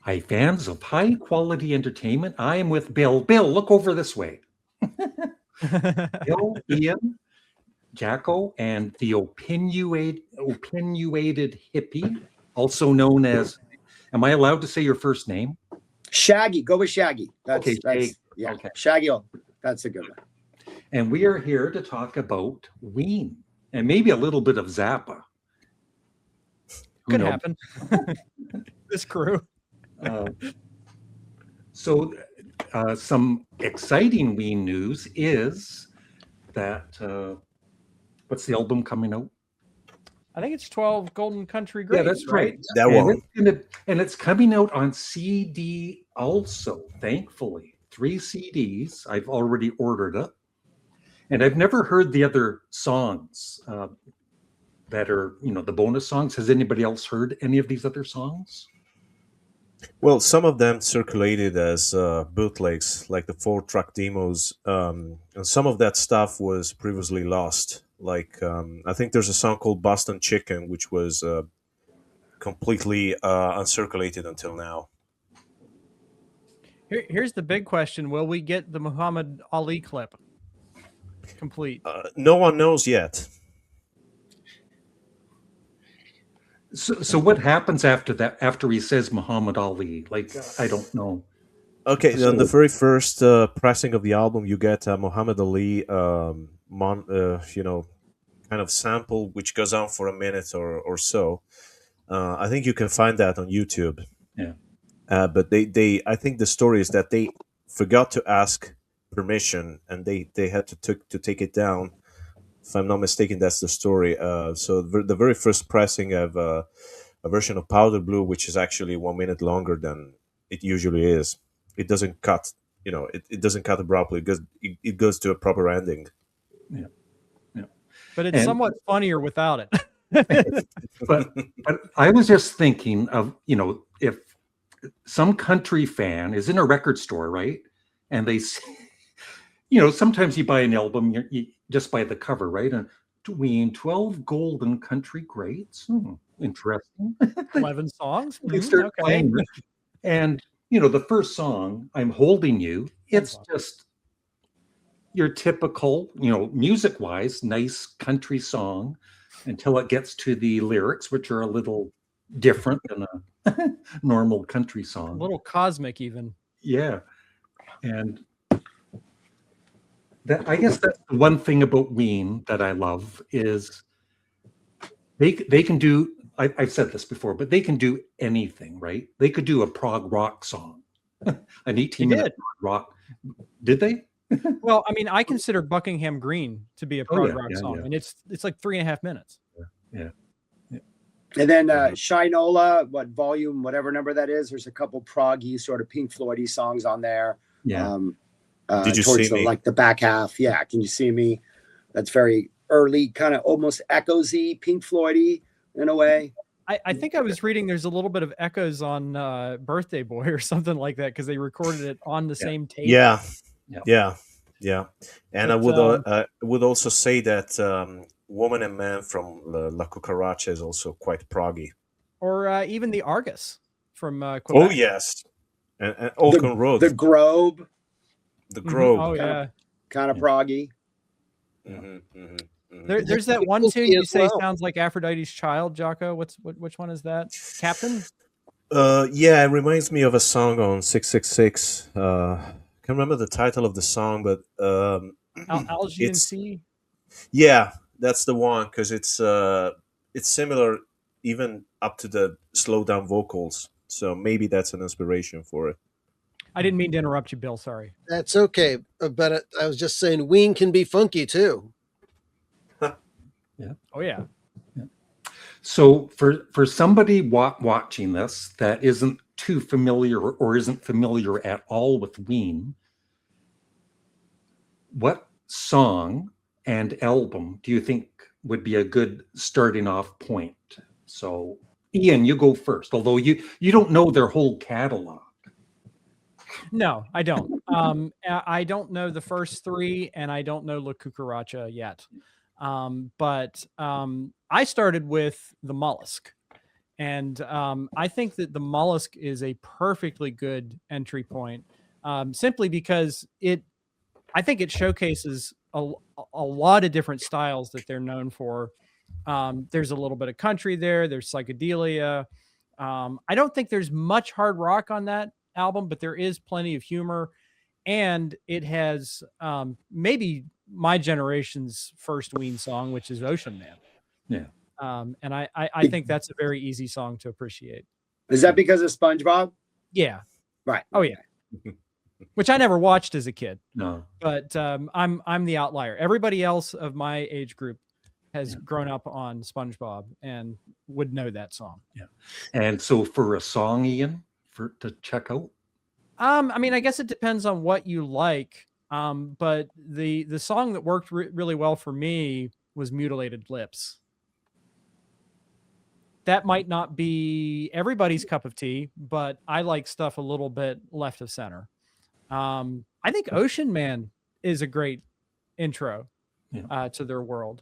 Hi, fans of high quality entertainment. I am with Bill. Bill, look over this way. Bill, Ian, Jacko, and the opinionated hippie, also known as, am I allowed to say your first name? Shaggy. Go with Shaggy. Okay, Yeah. okay. Shaggy. That's a good one. And we are here to talk about Ween and maybe a little bit of Zappa. Could happen. This crew. So, some exciting Ween news is that what's the album coming out? I think it's 12 Golden Country Grapes. Yeah, that's right. That one. And it's coming out on CD also, thankfully. 3 CDs. I've already ordered it. And I've never heard the other songs that are, the bonus songs. Has anybody else heard any of these other songs? Well, some of them circulated as bootlegs, like the 4-track demos, and some of that stuff was previously lost. Like, I think there's a song called Boston Chicken, which was completely uncirculated until now. Here's the big question. Will we get the Muhammad Ali clip complete? No one knows yet. So what happens after that, after he says Muhammad Ali? Like, I don't know. Okay, on the very first pressing of the album, you get Muhammad Ali, kind of sample, which goes on for a minute or so. I think you can find that on YouTube. Yeah. But I think the story is that they forgot to ask permission, and they had to take it down. If I'm not mistaken, that's the story. So the very first pressing of a version of Powder Blue, which is actually 1 minute longer than it usually is. It doesn't cut, it doesn't cut abruptly because it goes to a proper ending. Yeah. But it's somewhat funnier without it. but I was just thinking of, if some country fan is in a record store, right? And they sometimes you buy an album, you just buy the cover, right? And Ween 12 Golden Country Greats. Interesting. 11 songs. They start playing it. And, the first song, I'm Holding You, it's just your typical, music-wise, nice country song until it gets to the lyrics, which are a little different than a normal country song. A little cosmic even. Yeah. And I guess that's the one thing about Ween that I love is they can do, I've said this before, but they can do anything, right? They could do a prog rock song, an 18-minute rock. Did they? Well, I mean, I consider Buckingham Green to be a prog rock song, and it's like 3.5 minutes. Yeah. And then Shinola, whatever number that is, there's a couple proggy sort of Pink Floyd-y songs on there. Yeah. Did you see me? Like the back half. Yeah. Can you see me? That's very early, kind of almost echoes-y, Pink Floyd-y in a way. I think I was reading there's a little bit of echoes on Birthday Boy or something like that because they recorded it on the same tape. Yeah. And I would also say that Woman and Man from La Cucaracha is also quite proggy. Or even the Argus from Quebec. Oh, yes. And Oaken Road. The Grove. The Grove. Oh, yeah. Kind of proggy. There's that one tune you say sounds like Aphrodite's Child, Jocko. Which one is that? Captain? Yeah, it reminds me of a song on 666. Can't remember the title of the song, but Algian Sea. Yeah, that's the one because it's similar, even up to the slow down vocals. So maybe that's an inspiration for it. I didn't mean to interrupt you, Bill. Sorry. That's okay, but I was just saying Ween can be funky too. Yeah. Oh yeah. So for somebody watching this that isn't too familiar or isn't familiar at all with Ween, what song and album do you think would be a good starting off point? So Ian, you go first, although you don't know their whole catalog. No, I don't. I don't know the first three, and I don't know La Cucaracha yet. But I started with the Mollusk, And I think that the Mollusk is a perfectly good entry point, simply because I think it showcases a lot of different styles that they're known for. There's a little bit of country there. There's psychedelia. I don't think there's much hard rock on that album, but there is plenty of humor, and it has maybe my generation's first Ween song, which is Ocean Man. Yeah. And I think that's a very easy song to appreciate. Is that because of SpongeBob? Yeah. Right. Oh yeah. Which I never watched as a kid. No. But I'm the outlier. Everybody else of my age group has grown up on SpongeBob and would know that song. Yeah. And so for a song, Ian, to check out. I mean, I guess it depends on what you like. But the song that worked really well for me was Mutilated Lips. That might not be everybody's cup of tea, but I like stuff a little bit left of center. I think Ocean Man is a great intro to their world.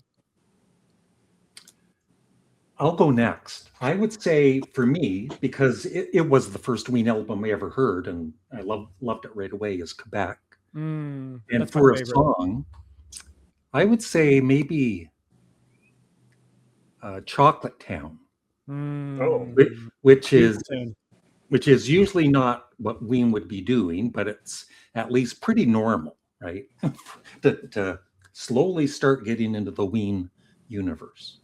I'll go next. I would say for me, because it was the first Ween album I ever heard, and I loved it right away, is Quebec. And for a song, I would say maybe Chocolate Town, which is usually not what Ween would be doing, but it's at least pretty normal, right? to slowly start getting into the Ween universe.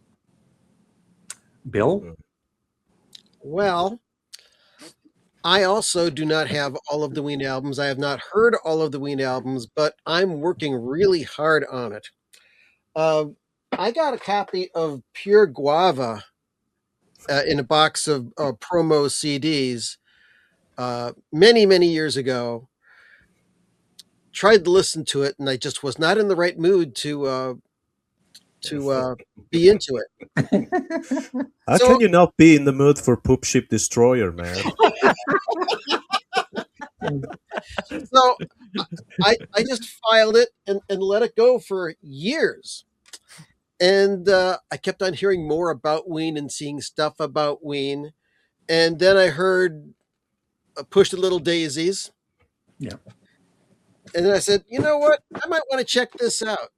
Bill? Well, I also do not have all of the Ween albums. I have not heard all of the Ween albums, but I'm working really hard on it. I got a copy of Pure Guava in a box of promo CDs many, many years ago. Tried to listen to it, and I just was not in the right mood to be into it. How can you not be in the mood for Poop Ship Destroyer, man? So I just filed it and let it go for years. And I kept on hearing more about Ween and seeing stuff about Ween. And then I heard Push the Little Daisies. Yeah. And then I said, you know what? I might want to check this out.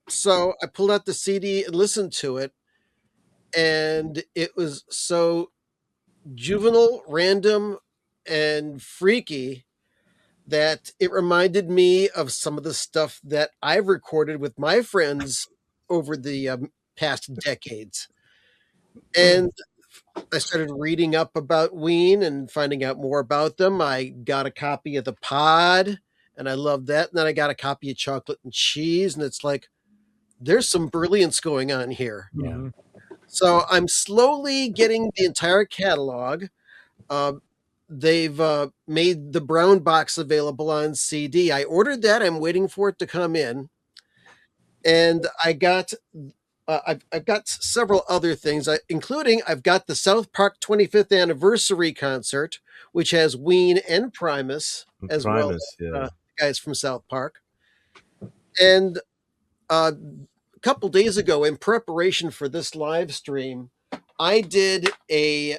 So I pulled out the CD and listened to it. And it was so juvenile, random, and freaky that it reminded me of some of the stuff that I've recorded with my friends over the past decades. And I started reading up about Ween and finding out more about them. I got a copy of The Pod, and I loved that. And then I got a copy of Chocolate and Cheese, and it's like, there's some brilliance going on here. Yeah. So I'm slowly getting the entire catalog. They've made the brown box available on CD. I ordered that. I'm waiting for it to come in. And I got, I've got several other things, including I've got the South Park 25th anniversary concert, which has Ween and Primus, as well as guys from South Park. And a couple days ago, in preparation for this live stream, I did a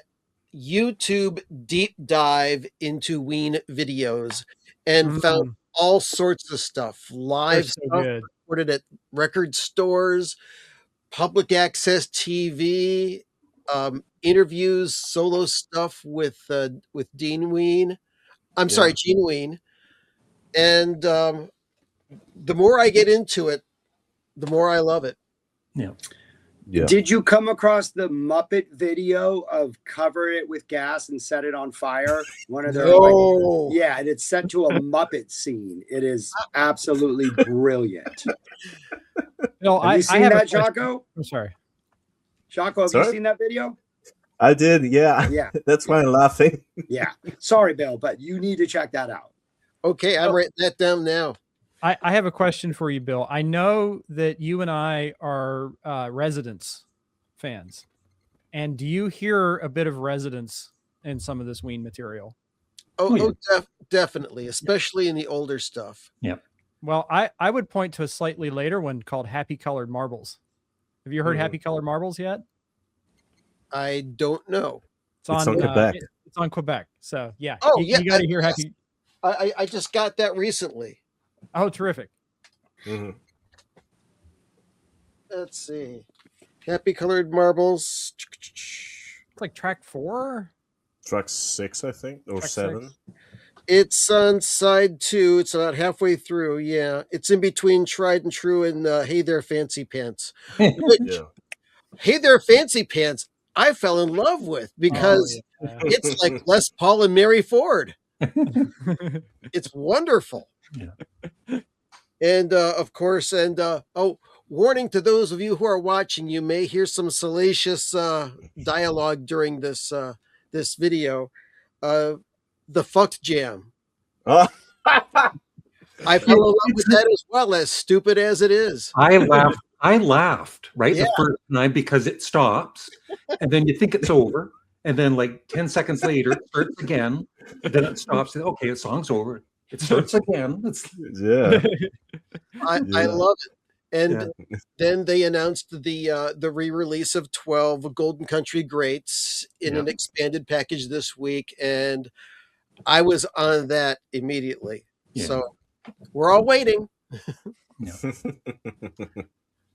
YouTube deep dive into Ween videos and found all sorts of stuff, live stuff recorded at record stores, public access TV, interviews, solo stuff with Dean Ween. I'm sorry, Gene Ween. And the more I get into it, the more I love it. Yeah. Yeah. Did you come across the Muppet video of cover it with gas and set it on fire? One of their yeah, and it's set to a Muppet scene. It is absolutely brilliant. No, have you seen that, Jocko? I'm sorry. Jocko, have you seen that video? I did, yeah. Yeah. That's why I'm laughing. Yeah. Sorry, Bill, but you need to check that out. Okay, I'm writing that down now. I have a question for you, Bill. I know that you and I are Residents fans. And do you hear a bit of Residents in some of this Ween material? Definitely, especially in the older stuff. Yeah. Well, I would point to a slightly later one called Happy Colored Marbles. Have you heard Happy Colored Marbles yet? I don't know. It's on Quebec. It's on Quebec. So yeah. Oh, you got to hear yes. Happy. I just got that recently. Oh, terrific. Mhm. Let's see. Happy Colored Marbles. It's like track 4. Track 6, I think, or Track 7. 6. It's on side 2. It's about halfway through. Yeah. It's in between Tried and True and Hey There Fancy Pants. Which, Yeah. Hey There Fancy Pants, I fell in love with because it's like Les Paul and Mary Ford. It's wonderful. Yeah. And of course, warning to those of you who are watching, you may hear some salacious dialogue during this this video. The fucked jam. Oh. I fell in love with that as well, as stupid as it is. I laughed right Yeah. the first time because it stops, and then you think it's over, and then like 10 seconds later it starts again, and then it stops. Okay, the song's over. It starts again. Yeah. I Yeah. love it. And then they announced the re-release of 12 Golden Country Greats in an expanded package this week, and I was on that immediately. Yeah. So we're all waiting.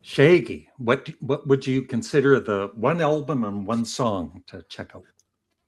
Shaggy, what would you consider the one album and one song to check out?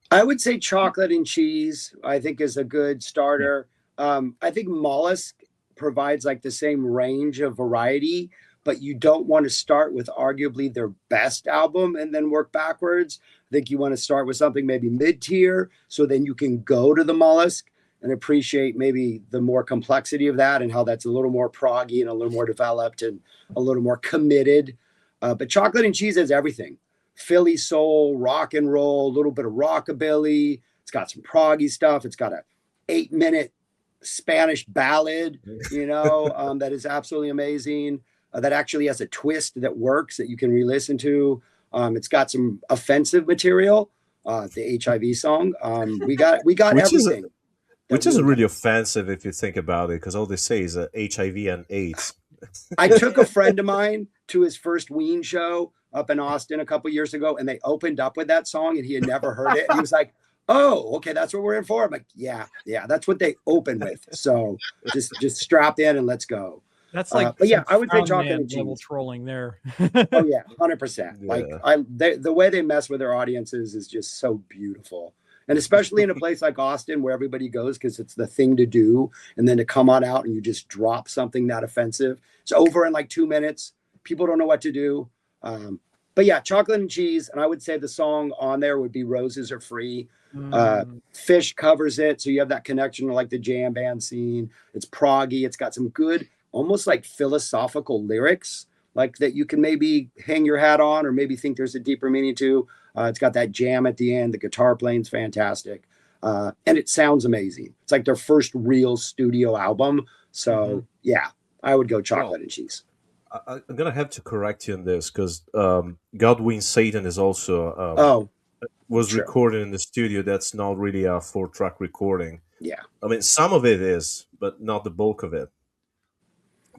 I would say Chocolate and Cheese, I think, is a good starter. I think Mollusk provides like the same range of variety, but you don't want to start with arguably their best album and then work backwards. I think you want to start with something maybe mid-tier, so then you can go to the Mollusk and appreciate maybe the more complexity of that and how that's a little more proggy and a little more developed and a little more committed. But Chocolate and Cheese has everything. Philly soul, rock and roll, a little bit of rockabilly. It's got some proggy stuff. It's got a 8-minute Spanish ballad, that is absolutely amazing. That actually has a twist that works that you can re-listen to. It's got some offensive material. The HIV song. We got Which everything. Which isn't really offensive if you think about it, because all they say is HIV and AIDS. I took a friend of mine to his first Ween show up in Austin a couple years ago, and they opened up with that song, and he had never heard it. And he was like, "Oh, okay, that's what we're in for." I'm like, "Yeah, that's what they open with." So just strap in and let's go. That's like, but yeah, I would say Brown Chocolate Man and level Cheese. trolling there. Oh yeah, 100%. Yeah. Like the way they mess with their audiences is just so beautiful. And especially in a place like Austin where everybody goes because it's the thing to do. And then to come on out and you just drop something that offensive. It's over in like 2 minutes. People don't know what to do. But yeah, Chocolate and Cheese. And I would say the song on there would be Roses Are Free. Fish covers it. So you have that connection to like the jam band scene. It's proggy. It's got some good, almost like philosophical lyrics like that you can maybe hang your hat on or maybe think there's a deeper meaning to. It's got that jam at the end. The guitar playing's fantastic. And it sounds amazing. It's like their first real studio album. So yeah, I would go Chocolate and Cheese. I'm going to have to correct you on this because God Ween Satan is also was sure. recorded in the studio. That's not really a 4-track recording. Yeah. I mean, some of it is, but not the bulk of it.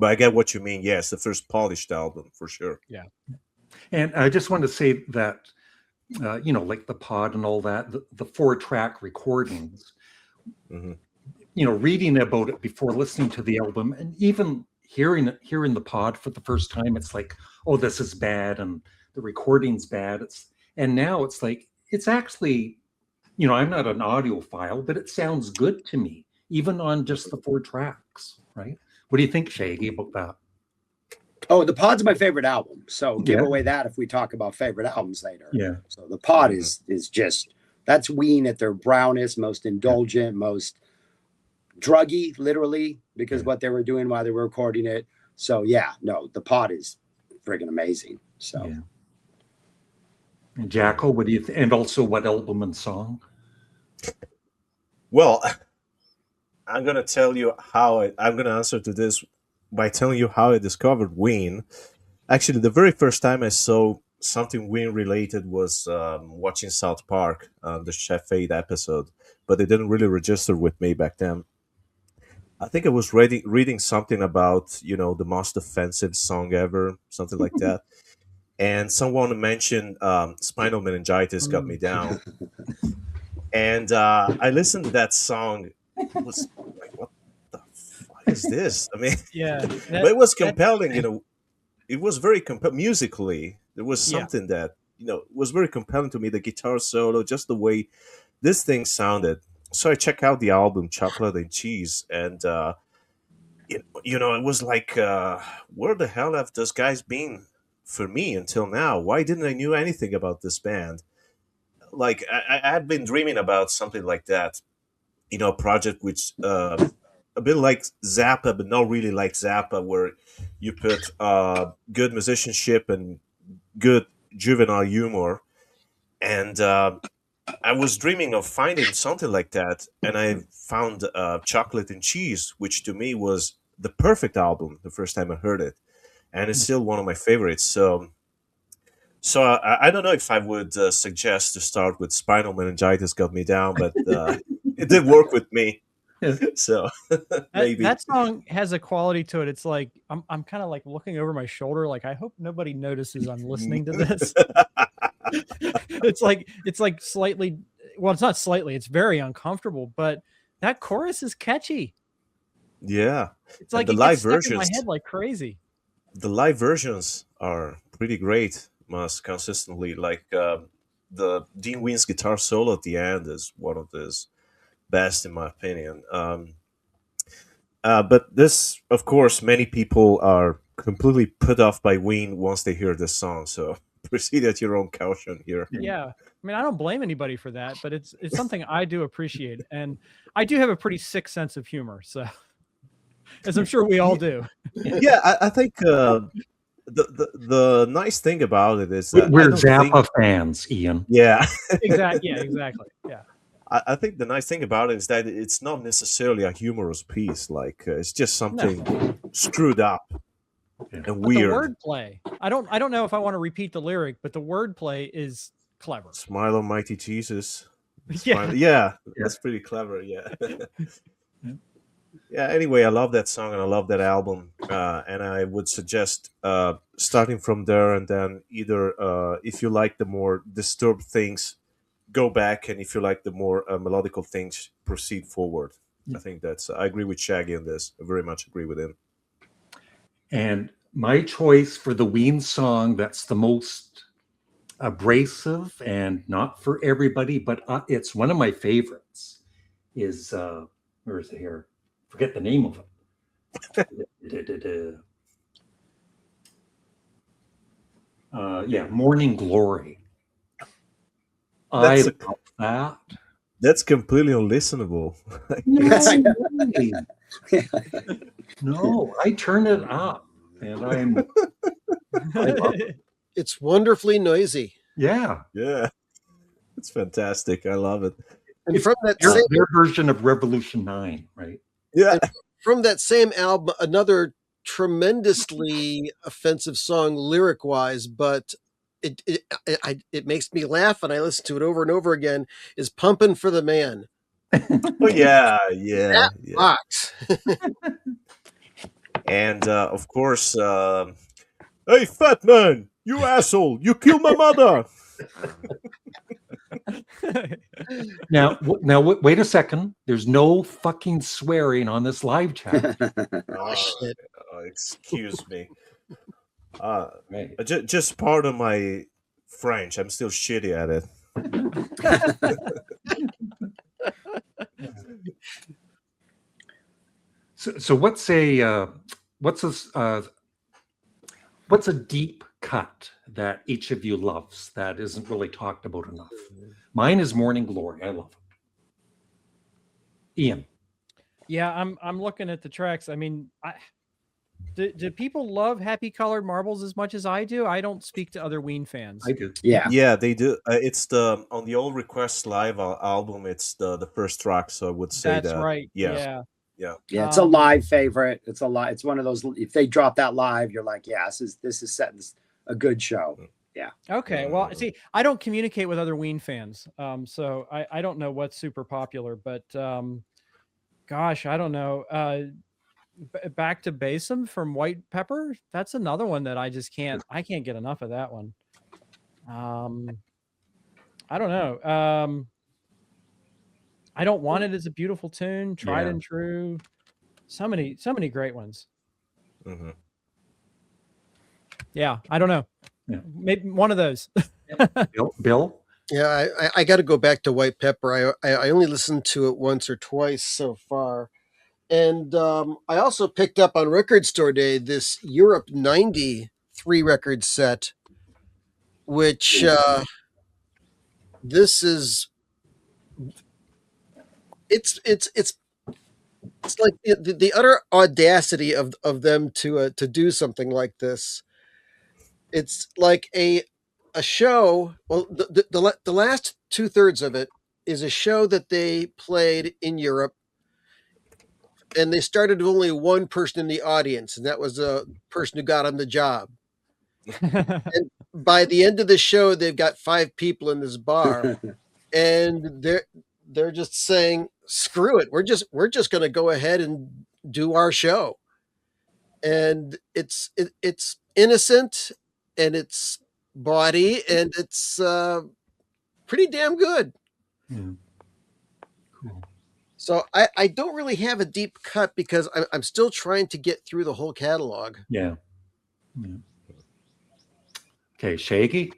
But I get what you mean. Yes, the first polished album for sure. Yeah. And I just want to say that, like the pod and all that, the 4-track recordings, reading about it before listening to the album and even hearing the pod for the first time, it's like, oh, this is bad and the recording's bad. And now it's like, it's actually, I'm not an audiophile, but it sounds good to me, even on just the 4 tracks, right? What do you think, Shaggy, about that? Oh, the pod's my favorite album. So give away that if we talk about favorite albums later. Yeah. So the pod is just, that's Ween at their brownest, most indulgent, most druggy, literally, because what they were doing while they were recording it. So yeah, no, the pod is friggin' amazing. So. Yeah. And Jacko, what do you and also what album and song? Well, I'm going to tell you how I'm going to answer to this by telling you how I discovered Ween. Actually, the very first time I saw something Ween related was watching South Park, the Chef 8 episode, but it didn't really register with me back then. I think I was reading something about, the most offensive song ever, something like that. and someone mentioned spinal meningitis got me down, and I listened to that song. It was like, what the fuck is this? I mean, Yeah, but it was compelling, you know. It was very musically. There was Yeah. something that, you know, was very compelling to me. The guitar solo, just the way this thing sounded. So I check out the album Chocolate and Cheese, and you know, it was like, where the hell have those guys been for me until now? Why didn't I knew anything about this band? Like I had been dreaming about something like that, you know, a project which a bit like Zappa, but not really like Zappa, where you put good musicianship and good juvenile humor. And I was dreaming of finding something like that, and I found Chocolate and Cheese, which to me was the perfect album the first time I heard it, and it's still one of my favorites. So I don't know if I would suggest to start with Spinal Meningitis Got Me Down, but it did work with me. So maybe that song has a quality to it. It's like I'm kind of like looking over my shoulder, like I hope nobody notices I'm listening to this. it's like slightly, well, it's not slightly, it's very uncomfortable, but that chorus is catchy. Yeah, It's like the it live gets stuck in versions. my head like crazy. The live versions are pretty great, most consistently. Like the Dean Ween's guitar solo at the end is one of his best, in my opinion. But this, of course, many people are completely put off by Ween once they hear this song. So proceed at your own caution here. Yeah. I mean, I don't blame anybody for that, but it's something I do appreciate. And I do have a pretty sick sense of humor. As I'm sure we all do. Yeah, I think the nice thing about it is that We're Zappa fans, Ian. Yeah. Exactly. Yeah, exactly. Yeah. I think the nice thing about it is that it's not necessarily a humorous piece. Like it's just something screwed up and But weird. the wordplay, I don't know if I want to repeat the lyric, but the wordplay is clever. Smile Almighty Jesus. Yeah. Yeah, that's pretty clever. Yeah. Yeah. Anyway, I love that song and I love that album, and I would suggest starting from there, and then either if you like the more disturbed things, go back, and if you like the more melodical things, proceed forward. I think I agree with Shaggy on this. I very much agree with him. And my choice for the Ween song that's the most abrasive and not for everybody, but it's one of my favorites, is where is it here? Forget the name of it. Morning Glory. I love that. That's completely unlistenable. No, I turn it up, and I love it. It's wonderfully noisy. Yeah, it's fantastic. I love it. And it's from that their version of Revolution 9, right? Yeah. From that same album, another tremendously offensive song lyric-wise, but it makes me laugh, and I listen to it over and over again, is "Pumpin' for the Man." Oh yeah. That rocks. And of course, hey, fat man, you asshole! You killed my mother. Now, wait a second. There's no fucking swearing on this live chat. Excuse me. Right. Just pardon my French. I'm still shitty at it. So what's a deep cut that each of you loves that isn't really talked about enough? Mine is Morning Glory. I love it. Ian. Yeah, I'm looking at the tracks. I mean, do people love Happy Colored Marbles as much as I do? I don't speak to other Ween fans. I do. Yeah, they do. It's on the All Requests Live album. It's the first track, so I would say that's right. Yeah. It's a live favorite. It's one of those. If they drop that live, you're like, yeah, this is setting a good show. Yeah. Okay. Well, see, I don't communicate with other Ween fans, so I don't know what's super popular. But gosh, I don't know. Back to Basin from White Pepper. That's another one that I just can't. I can't get enough of that one. I don't know. I Don't Want It is a beautiful tune. Tried Yeah. and True. So many great ones. Mhm. Yeah, I don't know. Yeah. Maybe one of those. Bill? Yeah, I got to go back to White Pepper. I only listened to it once or twice so far. And I also picked up on Record Store Day this Europe 90 3-record set, which this is it's like the utter audacity of them to do something like this. It's like a show. Well, the last 2/3 of it is a show that they played in Europe, and they started with only one person in the audience, and that was a person who got on the job. And by the end of the show, they've got 5 people in this bar, and they're just saying, "Screw it, we're just going to go ahead and do our show." And it's innocent, and it's bawdy, and it's pretty damn good. Yeah. Cool. So I don't really have a deep cut because I'm still trying to get through the whole catalog. Yeah. Okay, Shaggy?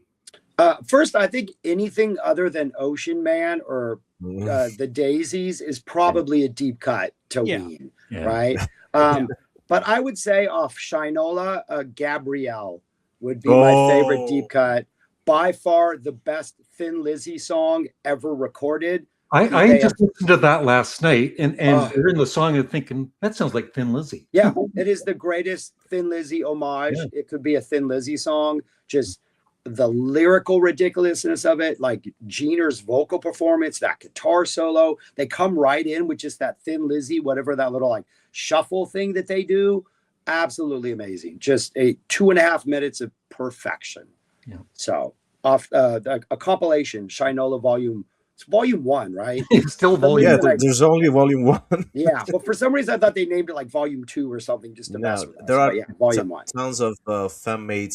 First, I think anything other than Ocean Man or the Daisies is probably a deep cut to Ween, right? But I would say off Shinola, Gabrielle would be my favorite deep cut. By far the best Thin Lizzy song ever recorded. I just listened to that last night, and during the song, I'm thinking, that sounds like Thin Lizzy. Yeah, it is the greatest Thin Lizzy homage. Yeah. It could be a Thin Lizzy song. Just the lyrical ridiculousness of it, like Jeaner's vocal performance, that guitar solo, they come right in with just that Thin Lizzy, whatever that little like shuffle thing that they do. Absolutely amazing. Just a 2.5 minutes of perfection. Yeah. So off a compilation, Shinola Volume. It's Volume 1, right? It's still Volume 1. Yeah, there's only Volume 1. Yeah, but for some reason I thought they named it like Volume 2 or something just to mess with us. There are Volume 1. Tons of fan-made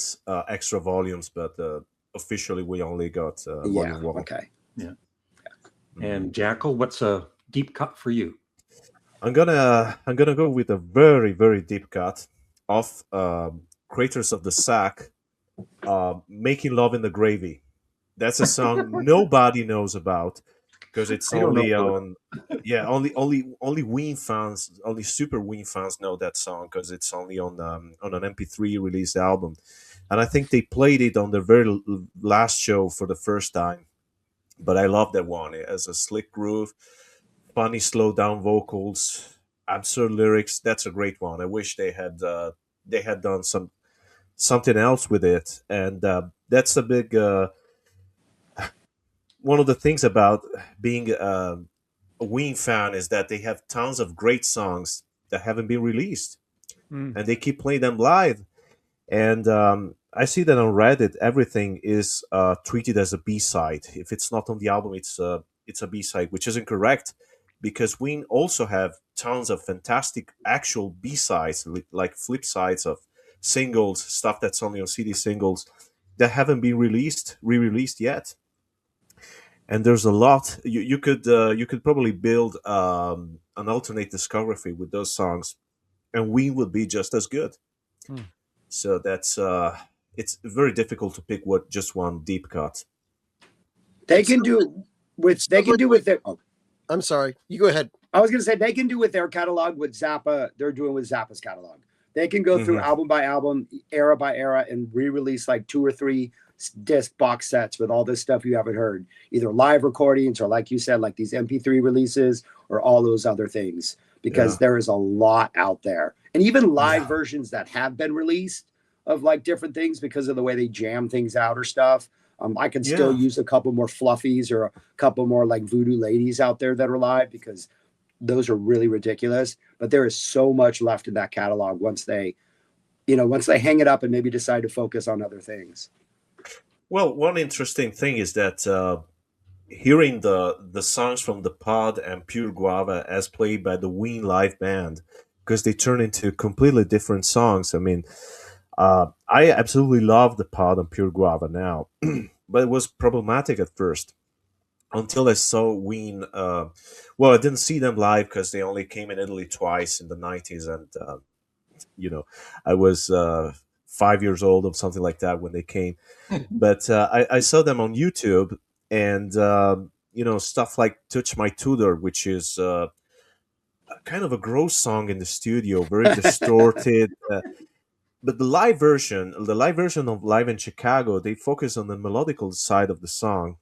extra volumes, but officially we only got Volume 1. Okay. Yeah. And Jackal, what's a deep cut for you? I'm gonna go with a very, very deep cut of Craters of the Sack, Making Love in the Gravy. That's a song nobody knows about because it's only on, only Ween fans, only super Ween fans know that song because it's only on an MP3 released album, and I think they played it on their very last show for the first time. But I love that one. It has a slick groove, funny slow down vocals, absurd lyrics. That's a great one. I wish they had done something else with it, and that's a big. One of the things about being a Ween fan is that they have tons of great songs that haven't been released, and they keep playing them live. And I see that on Reddit, everything is treated as a B-side. If it's not on the album, it's a B-side, which isn't correct, because Ween also have tons of fantastic actual B-sides, like flip sides of singles, stuff that's only on CD singles that haven't been re-released yet. And there's a lot. You could probably build an alternate discography with those songs, and Ween would be just as good. So that's it's very difficult to pick just one deep cut. They can do with their. Oh. I'm sorry. You go ahead. I was going to say they can do with their catalog what Zappa they're doing with Zappa's catalog. They can go through album by album, era by era, and re-release like 2 or 3 disc box sets with all this stuff you haven't heard, either live recordings or, like you said, like these MP3 releases or all those other things, because there is a lot out there, and even live versions that have been released of like different things because of the way they jam things out or stuff. I could still use a couple more fluffies or a couple more like Voodoo Ladies out there that are live, because those are really ridiculous. But there is so much left in that catalog once they hang it up and maybe decide to focus on other things. Well, one interesting thing is that hearing the songs from The Pod and Pure Guava as played by the Ween live band, because they turn into completely different songs. I mean, I absolutely love the pod on Pure Guava now, but it was problematic at first until I saw Ween. Well, I didn't see them live because they only came in Italy twice in the '90s, and I was 5 years old or something like that when they came. But I saw them on YouTube, and stuff like "Touch My Tudor," which is kind of a gross song in the studio, very distorted. But the live version of Live in Chicago, they focus on the melodical side of the song.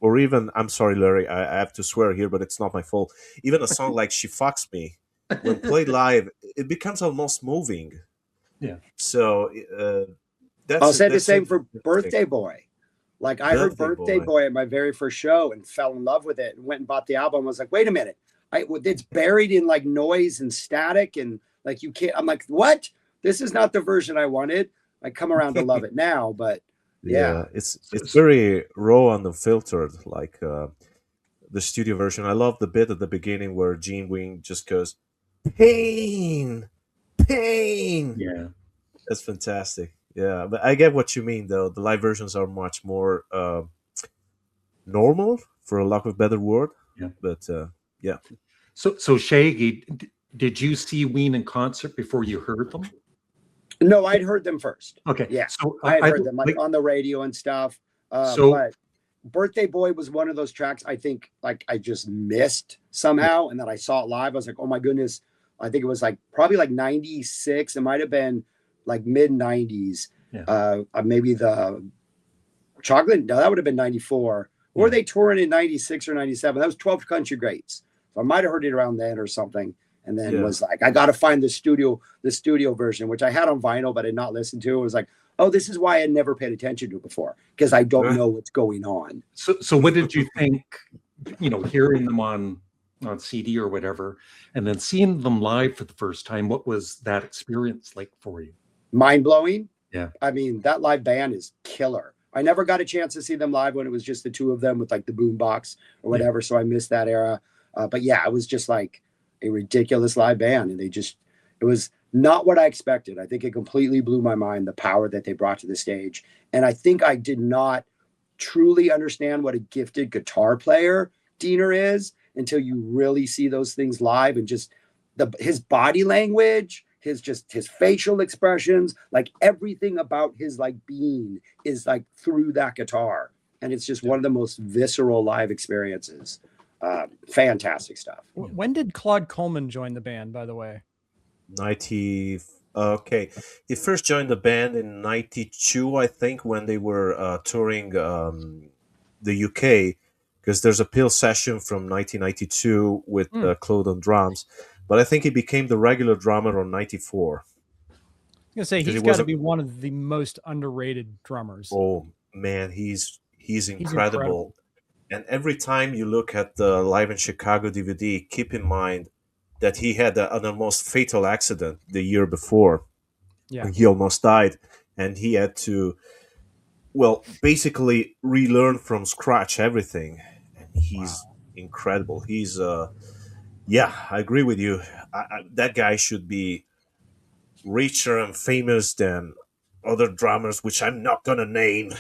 Or even, I'm sorry, Larry, I have to swear here, but it's not my fault. Even a song like "She Fucks Me," when played live, it becomes almost moving. Yeah. So I'll say the that's same for interesting. Birthday Boy. Like I heard Birthday Boy at my very first show and fell in love with it and went and bought the album. I was like, wait a minute, it's buried in like noise and static and like you can't. I'm like, what? This is not the version I wanted. I come around to love it now, but yeah, it's very raw and unfiltered, like the studio version. I love the bit at the beginning where Gene Wing just goes, "Pain, pain." Yeah. That's fantastic. Yeah, but I get what you mean, though. The live versions are much more normal, for a lack of a better word. Yeah. But yeah. So Shaggy, did you see Ween in concert before you heard them? No, I'd heard them first. Okay. Yeah. So I heard them like on the radio and stuff. But Birthday Boy was one of those tracks I think like I just missed somehow. And then I saw it live. I was like, oh my goodness. I think it was like probably like 96. It might have been like mid 90s. Yeah. Maybe the Chocolate. No, that would have been 94. Or they touring in 96 or 97. That was 12 Country Greats. So I might have heard it around then or something. And then was like, I got to find the studio version, which I had on vinyl, but I had not listened to. It was like, oh, this is why I never paid attention to it before, because I don't know what's going on. So what did you think, hearing them on CD or whatever, and then seeing them live for the first time? What was that experience like for you? Mind blowing. Yeah. I mean, that live band is killer. I never got a chance to see them live when it was just the two of them with like the boombox or whatever. Yeah. So I missed that era. But yeah, it was just like a ridiculous live band. And it was not what I expected. I think it completely blew my mind, the power that they brought to the stage. And I think I did not truly understand what a gifted guitar player Diener is until you really see those things live, and just his body language, his facial expressions, like everything about his like being is like through that guitar. And it's just one of the most visceral live experiences. Fantastic stuff. When did Claude Coleman join the band, by the way? 90. Okay, he first joined the band in 92, I think, when they were touring the UK, because there's a Peel session from 1992 with Claude on drums, but I think he became the regular drummer on 94. I was gonna say he's got to be one of the most underrated drummers. Oh man, he's incredible. And every time you look at the Live in Chicago DVD, keep in mind that he had an almost fatal accident the year before. Yeah. He almost died, and he had to, basically relearn from scratch everything. And he's incredible. He's, I agree with you. That guy should be richer and famous than other drummers, which I'm not going to name,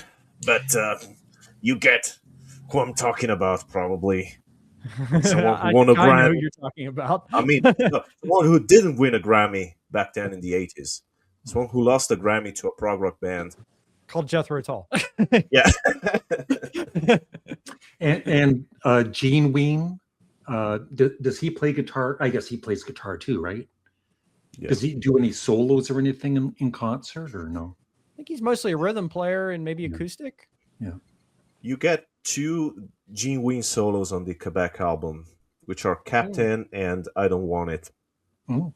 but you get who I'm talking about, probably. Someone who won a Grammy. I know who you're talking about. I mean, someone who didn't win a Grammy back then in the 80s. Someone who lost a Grammy to a prog rock band. Called Jethro Tull. Yeah. and Gene Ween, does he play guitar? I guess he plays guitar too, right? Yeah. Does he do any solos or anything in concert, or no? I think he's mostly a rhythm player and maybe acoustic. Yeah. You get 2 Gene Ween solos on the Quebec album, which are Captain and I Don't Want It. Mm.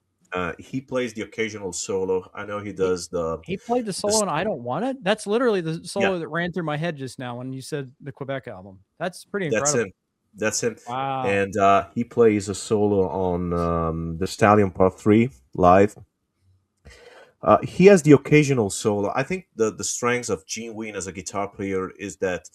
He plays the occasional solo. I know he does He played the solo on I Don't Want It? That's literally the solo that ran through my head just now when you said the Quebec album. That's pretty incredible. That's him. Wow. And he plays a solo on The Stallion Part 3 live. He has the occasional solo. I think the strength of Gene Ween as a guitar player is that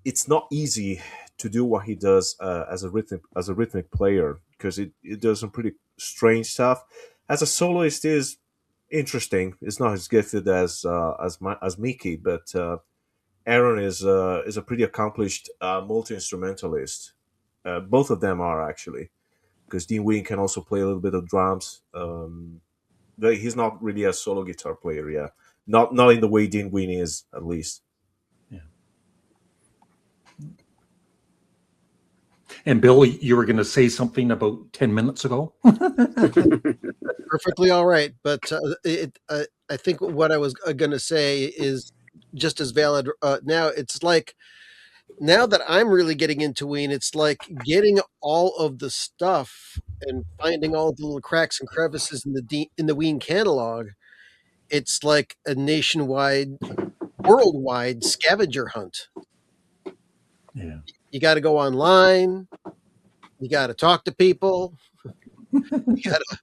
it's not easy to do what he does as a rhythmic player, because it does some pretty strange stuff. as a soloist is interesting. It's not as gifted as as Mickey, but Aaron is a pretty accomplished multi instrumentalist. Both of them are actually, because Dean Ween can also play a little bit of drums. But he's not really a solo guitar player. Yeah, not in the way Dean Ween is, at least. And Bill, you were going to say something about 10 minutes ago. Perfectly all right, but I think what I was going to say is just as valid now. It's like, now that I'm really getting into Ween, it's like getting all of the stuff and finding all the little cracks and crevices in the Ween catalog. It's like a nationwide, worldwide scavenger hunt. Yeah. You got to go online. You got to talk to people. You got to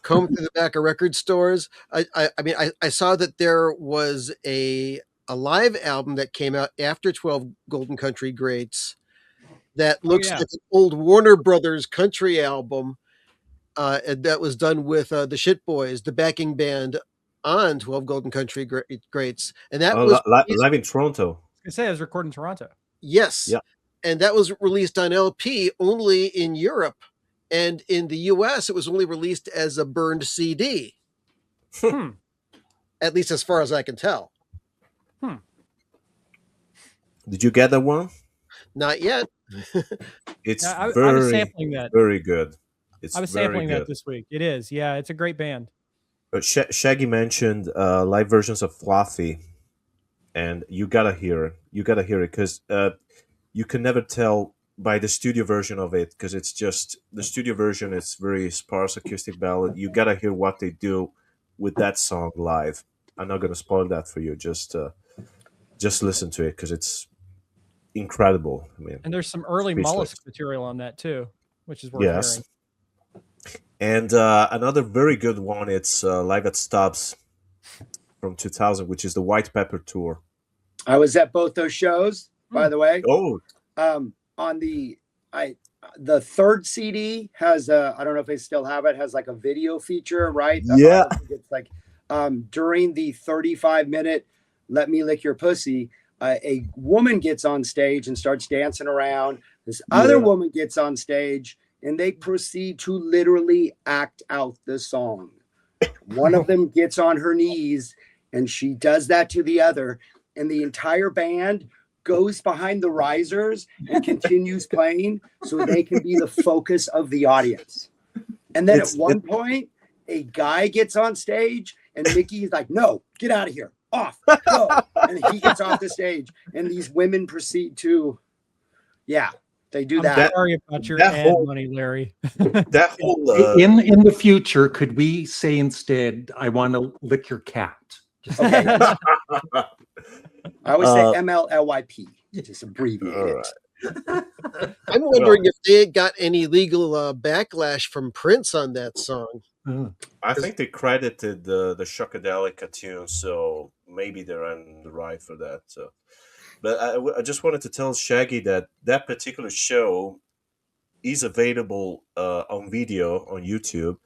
comb through the back of record stores. I mean, I saw that there was a live album that came out after 12 Golden Country Greats that looks like an old Warner Brothers country album and that was done with the Shit Boys, the backing band on 12 Golden Country Greats. And that was live in Toronto. I say it was recorded in Toronto. Yes. Yeah. And that was released on LP only in Europe. And in the US, it was only released as a burned CD. At least as far as I can tell. Did you get that one? Not yet. It's I was sampling that. Very good. I was sampling that this week. It is. Yeah, it's a great band. Shaggy mentioned live versions of Fluffy, and you gotta hear it. You gotta hear it because you can never tell by the studio version of it, because it's just the studio version. It's very sparse acoustic ballad. You gotta hear what they do with that song live. I'm not gonna spoil that for you. Just listen to it because it's incredible. I mean, and there's some early Mollusk material on that too, which is worth hearing. And another very good one, it's live at Stubbs from 2000, which is the White Pepper Tour. I was at both those shows, by the way. Oh, on the third CD has I don't know if they still have it, has like a video feature, right? Yeah. It's like during the 35-minute "Let Me Lick Your Pussy," a woman gets on stage and starts dancing around. This other woman gets on stage and they proceed to literally act out the song. One of them gets on her knees and she does that to the other, and the entire band goes behind the risers and continues playing so they can be the focus of the audience. And then at one point, a guy gets on stage and Mickey is like, "No, get out of here. Off, go." And he gets off the stage and these women proceed to, they do that. I'm sorry about your ad money, Larry. That whole in the future, could we say instead, "I want to lick your cat"? Okay. I always say MLLYP, just abbreviate it. I'm wondering if they got any legal backlash from Prince on that song. I think they credited the Shockadelica tune, so maybe they're on the right for that. So, but I just wanted to tell Shaggy that particular show is available on video on YouTube.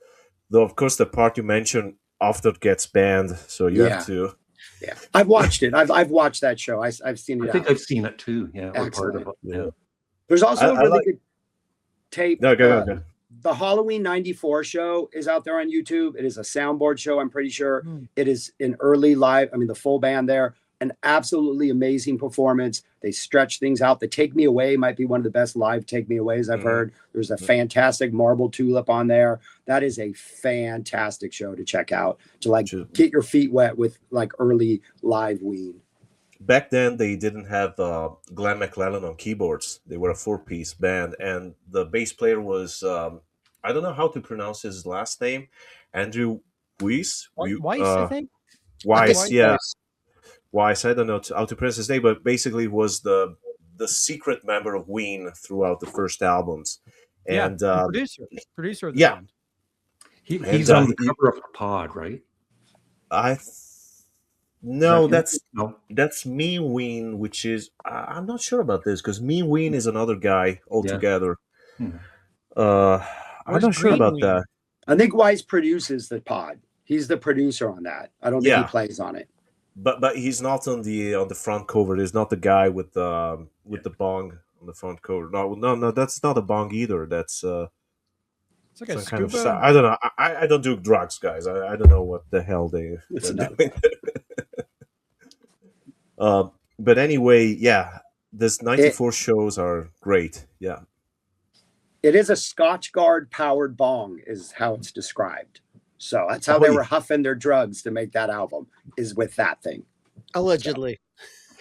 Though, of course, the part you mentioned often gets banned, so you have to. Yeah, I've watched it. I've watched that show. I've seen it. I think I've seen it too. Yeah, or part of it. Yeah. There's also a really good tape. No, go. The Halloween '94 show is out there on YouTube. It is a soundboard show, I'm pretty sure. It is an early live. I mean, the full band there. An absolutely amazing performance. They stretch things out. The "Take Me Away" might be one of the best live "Take Me Aways" I've heard. There's a fantastic Marble Tulip on there. That is a fantastic show to check out, to get your feet wet with like early live Ween. Back then, they didn't have Glenn McClellan on keyboards. They were a 4-piece band, and the bass player was I don't know how to pronounce his last name, Andrew Weiss. Weiss, I think. Weiss, yeah. Weiss, I don't know how to pronounce his name, but basically was the secret member of Ween throughout the first albums. And producer of the band. He's on the cover of the Pod, right? That's Mean Ween, which is I'm not sure about this because Mean Ween is another guy altogether. Yeah. I'm not sure about that. I think Wise produces the pod. He's the producer on that. I don't think he Yeah. plays on it. But he's not on the front cover. He's not the guy with the bong on the front cover. No, that's not a bong either. That's It's like a some kind of scuba. I don't know. I don't do drugs, guys. I don't know what the hell they're enough. doing. But anyway, yeah, this 94 shows are great. Yeah. It is a Scotch Guard powered bong, is how it's described. So that's how they were huffing their drugs to make that album, is with that thing. Allegedly.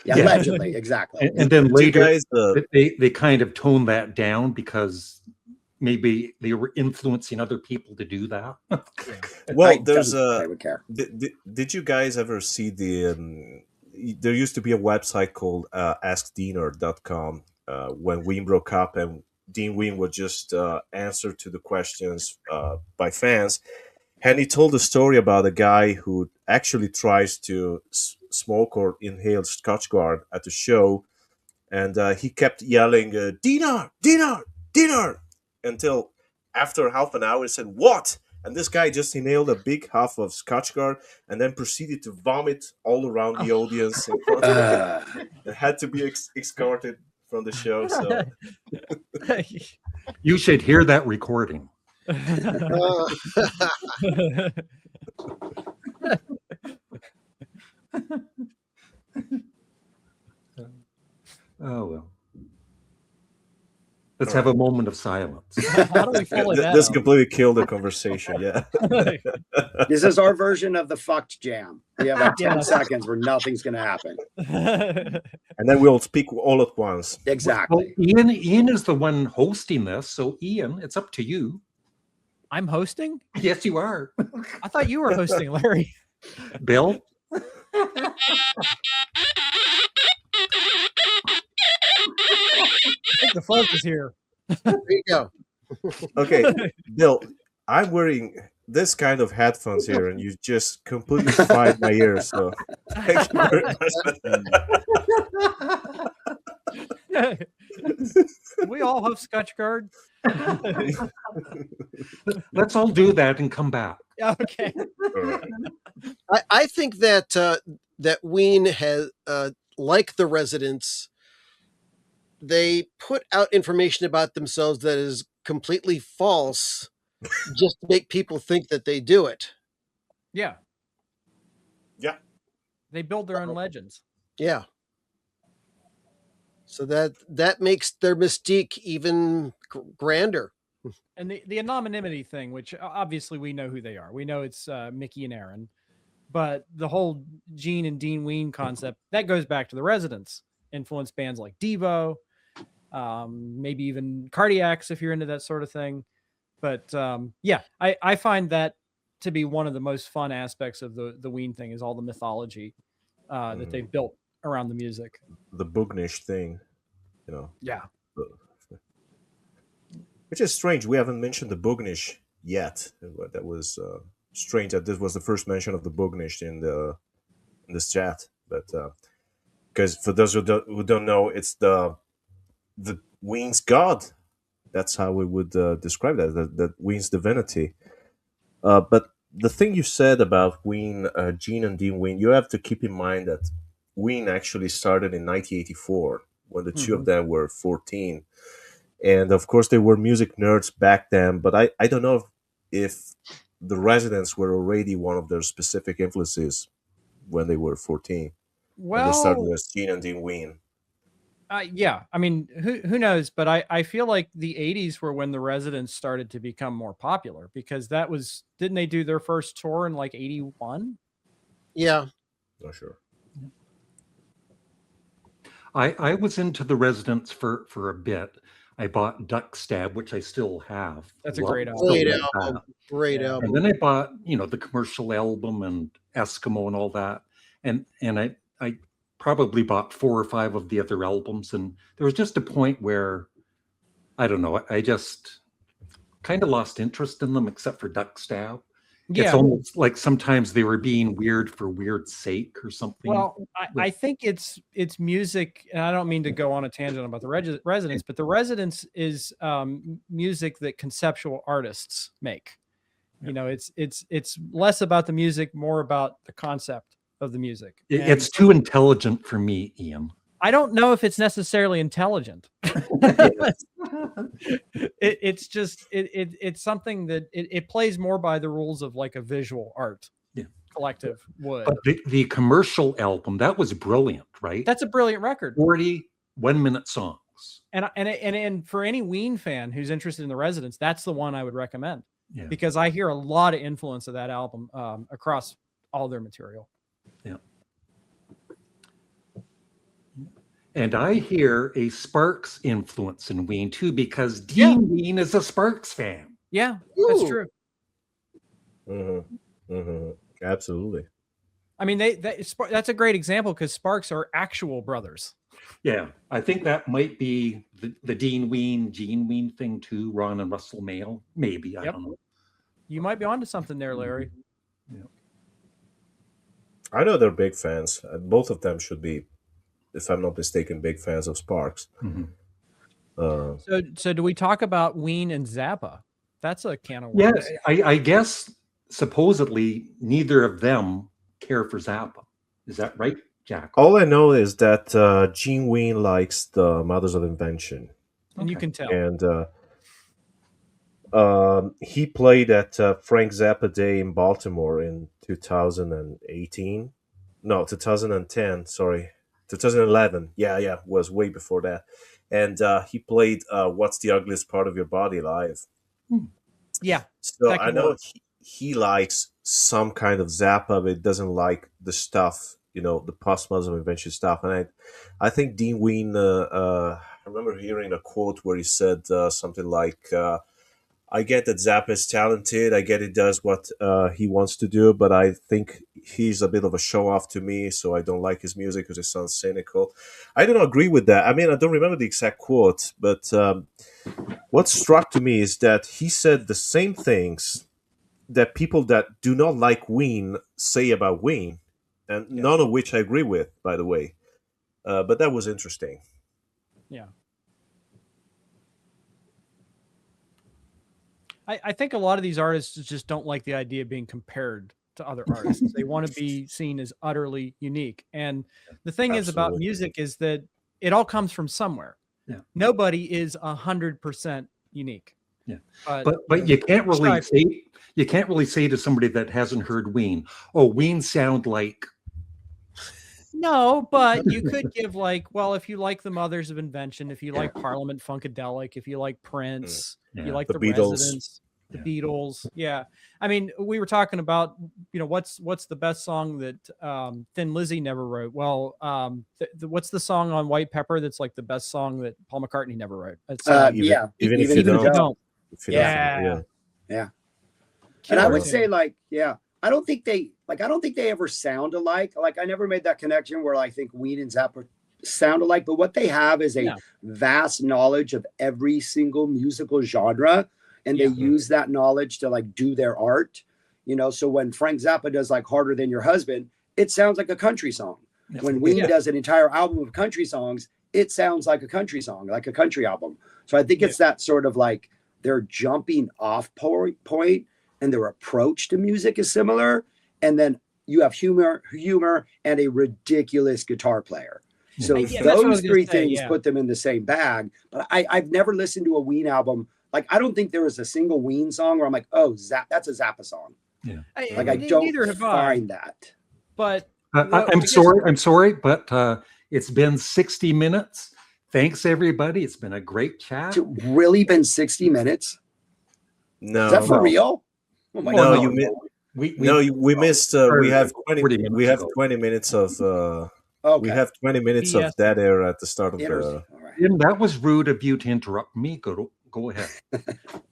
Yeah, allegedly, exactly. And then later, guys, they kind of toned that down because maybe they were influencing other people to do that. well, I there's don't would care. Did you guys ever see the? There used to be a website called AskDiener.com when Ween broke up, and Dean Ween would just answer to the questions by fans. And he told a story about a guy who actually tries to smoke or inhale Scotch Guard at the show, and he kept yelling, "Diener, Diener, Diener," until after half an hour he said, "What?" And this guy just inhaled a big huff of Scotch Guard and then proceeded to vomit all around the audience in front of them. It had to be escorted from the show. So You should hear that recording. Oh well. Let's have a moment of silence. How do we follow that this up? completely killed the conversation. Yeah. This is our version of the fucked jam. We have like 10 Yeah. seconds where nothing's going to happen. And then we'll speak all at once. Well, Exactly. Ian is the one hosting this, so Ian, it's up to you. I'm hosting? Yes, you are. I thought you were hosting, Larry. Bill? I think the fuzz is here. There you go. Okay, Bill, I'm wearing this kind of headphones here, and you just completely fried my ears. So thank you very much. We all have Scotch Guard. Let's all do that and come back. Yeah, okay. I think that that Ween has, like the Residents, they put out information about themselves that is completely false, just to make people think that they do it. Yeah. Yeah. They build their own legends. Yeah. So that makes their mystique even grander. And the anonymity thing, which obviously we know who they are. We know it's Mickey and Aaron. But the whole Gene and Dean Ween concept, that goes back to the Residents. Influenced bands like Devo, maybe even Cardiacs if you're into that sort of thing. But yeah, I find that to be one of the most fun aspects of the Ween thing is all the mythology that they've built around the music. The Boognish thing, you know. Yeah. Which is strange. We haven't mentioned the Boognish yet. That was strange that this was the first mention of the Boognish in this chat. But because for those who don't know, it's the Ween's god. That's how we would describe that Ween's divinity. But the thing you said about Ween, Gene and Dean Ween, you have to keep in mind that Ween actually started in 1984 when the two of them were 14. And of course, they were music nerds back then, but I don't know if the Residents were already one of their specific influences when they were 14. When they started Well, as Gene and Dean Ween. yeah. I mean, who knows? But I feel like the 80s were when the Residents started to become more popular because didn't they do their first tour in like 81? Yeah. Not sure. I was into the Residents for a bit. I bought Duck Stab, which I still have. That's a great Still Great love album. that. Great Yeah. And album. then I bought, the commercial album and Eskimo and all that. And I probably bought 4 or 5 of the other albums. And there was just a point where, I don't know, I just kind of lost interest in them except for Duck Stab. It's Yeah. almost like sometimes they were being weird for weird's sake or something. Well, I think it's music, and I don't mean to go on a tangent about the Residents, but the Residents is music that conceptual artists make. You know, it's less about the music, more about the concept of the music. It's too intelligent for me, Ian. I don't know if it's necessarily intelligent. It's just it's something that it plays more by the rules of like a visual art collective would. But the commercial album, that was brilliant, right? That's a brilliant record. 40 1-minute songs. And for any Ween fan who's interested in the Residents, that's the one I would recommend. Yeah. Because I hear a lot of influence of that album across all their material. Yeah. And I hear a Sparks influence in Ween too, because Dean Ween is a Sparks fan. Yeah, that's true. Mm-hmm. Mm-hmm. Absolutely. I mean, that's a great example because Sparks are actual brothers. Yeah, I think that might be the Dean Ween, Gene Ween thing too. Ron and Russell Mael, maybe. I don't know. You might be onto something there, Larry. Yeah. I know they're big fans. Both of them should be, if I'm not mistaken, big fans of Sparks. Mm-hmm. So do we talk about Ween and Zappa? That's a can of worms. Yeah, I guess supposedly neither of them care for Zappa. Is that right, Jack? All I know is that Gene Ween likes the Mothers of Invention. And you can tell. And he played at Frank Zappa Day in Baltimore in 2018. No, 2010, sorry. 2011. Yeah, was way before that. And he played What's the Ugliest Part of Your Body live. Yeah. So I know he likes some kind of Zappa, but doesn't like the stuff, the post-Mothers of Invention stuff. And I think Dean Ween, I remember hearing a quote where he said something like, I get that Zappa is talented. I get he does what he wants to do, but I think he's a bit of a show-off to me, so I don't like his music because it sounds cynical. I don't agree with that. I mean, I don't remember the exact quote, but what struck to me is that he said the same things that people that do not like Ween say about Ween, and none of which I agree with, by the way. But that was interesting. Yeah. I think a lot of these artists just don't like the idea of being compared to other artists. They want to be seen as utterly unique. And the thing is about music is that it all comes from somewhere. Yeah. Nobody is 100% unique. Yeah. But you can't really say to somebody that hasn't heard Ween, oh, Ween sound like. No, but you could give if you like the Mothers of Invention, if you like Parliament Funkadelic, if you like Prince, you like the Beatles. Residents, the Beatles. Yeah. I mean, we were talking about, what's the best song that Thin Lizzy never wrote? Well, what's the song on White Pepper that's like the best song that Paul McCartney never wrote? It's, even if you don't. Yeah. And I would say I don't think they ever sound alike. Like I never made that connection where I think Ween and Zappa sound alike, but what they have is a vast knowledge of every single musical genre, and they use that knowledge to do their art. So when Frank Zappa does Harder Than Your Husband, it sounds like a country song. When Ween does an entire album of country songs, it sounds like a country song, like a country album. So I think it's that sort of their jumping off point and their approach to music is similar. And then you have humor and a ridiculous guitar player. So those three things put them in the same bag. But I've never listened to a Ween album. I don't think there was a single Ween song where I'm like, oh, that's a Zappa song. Yeah. I don't find that. But I'm sorry, but it's been 60 minutes. Thanks, everybody. It's been a great chat. It's really been 60 minutes? No. Is that for real? Oh my God. We missed. We have 20 minutes of. We have 20 minutes of dead air at the start of the. Right. That was rude of you to interrupt me. Go ahead.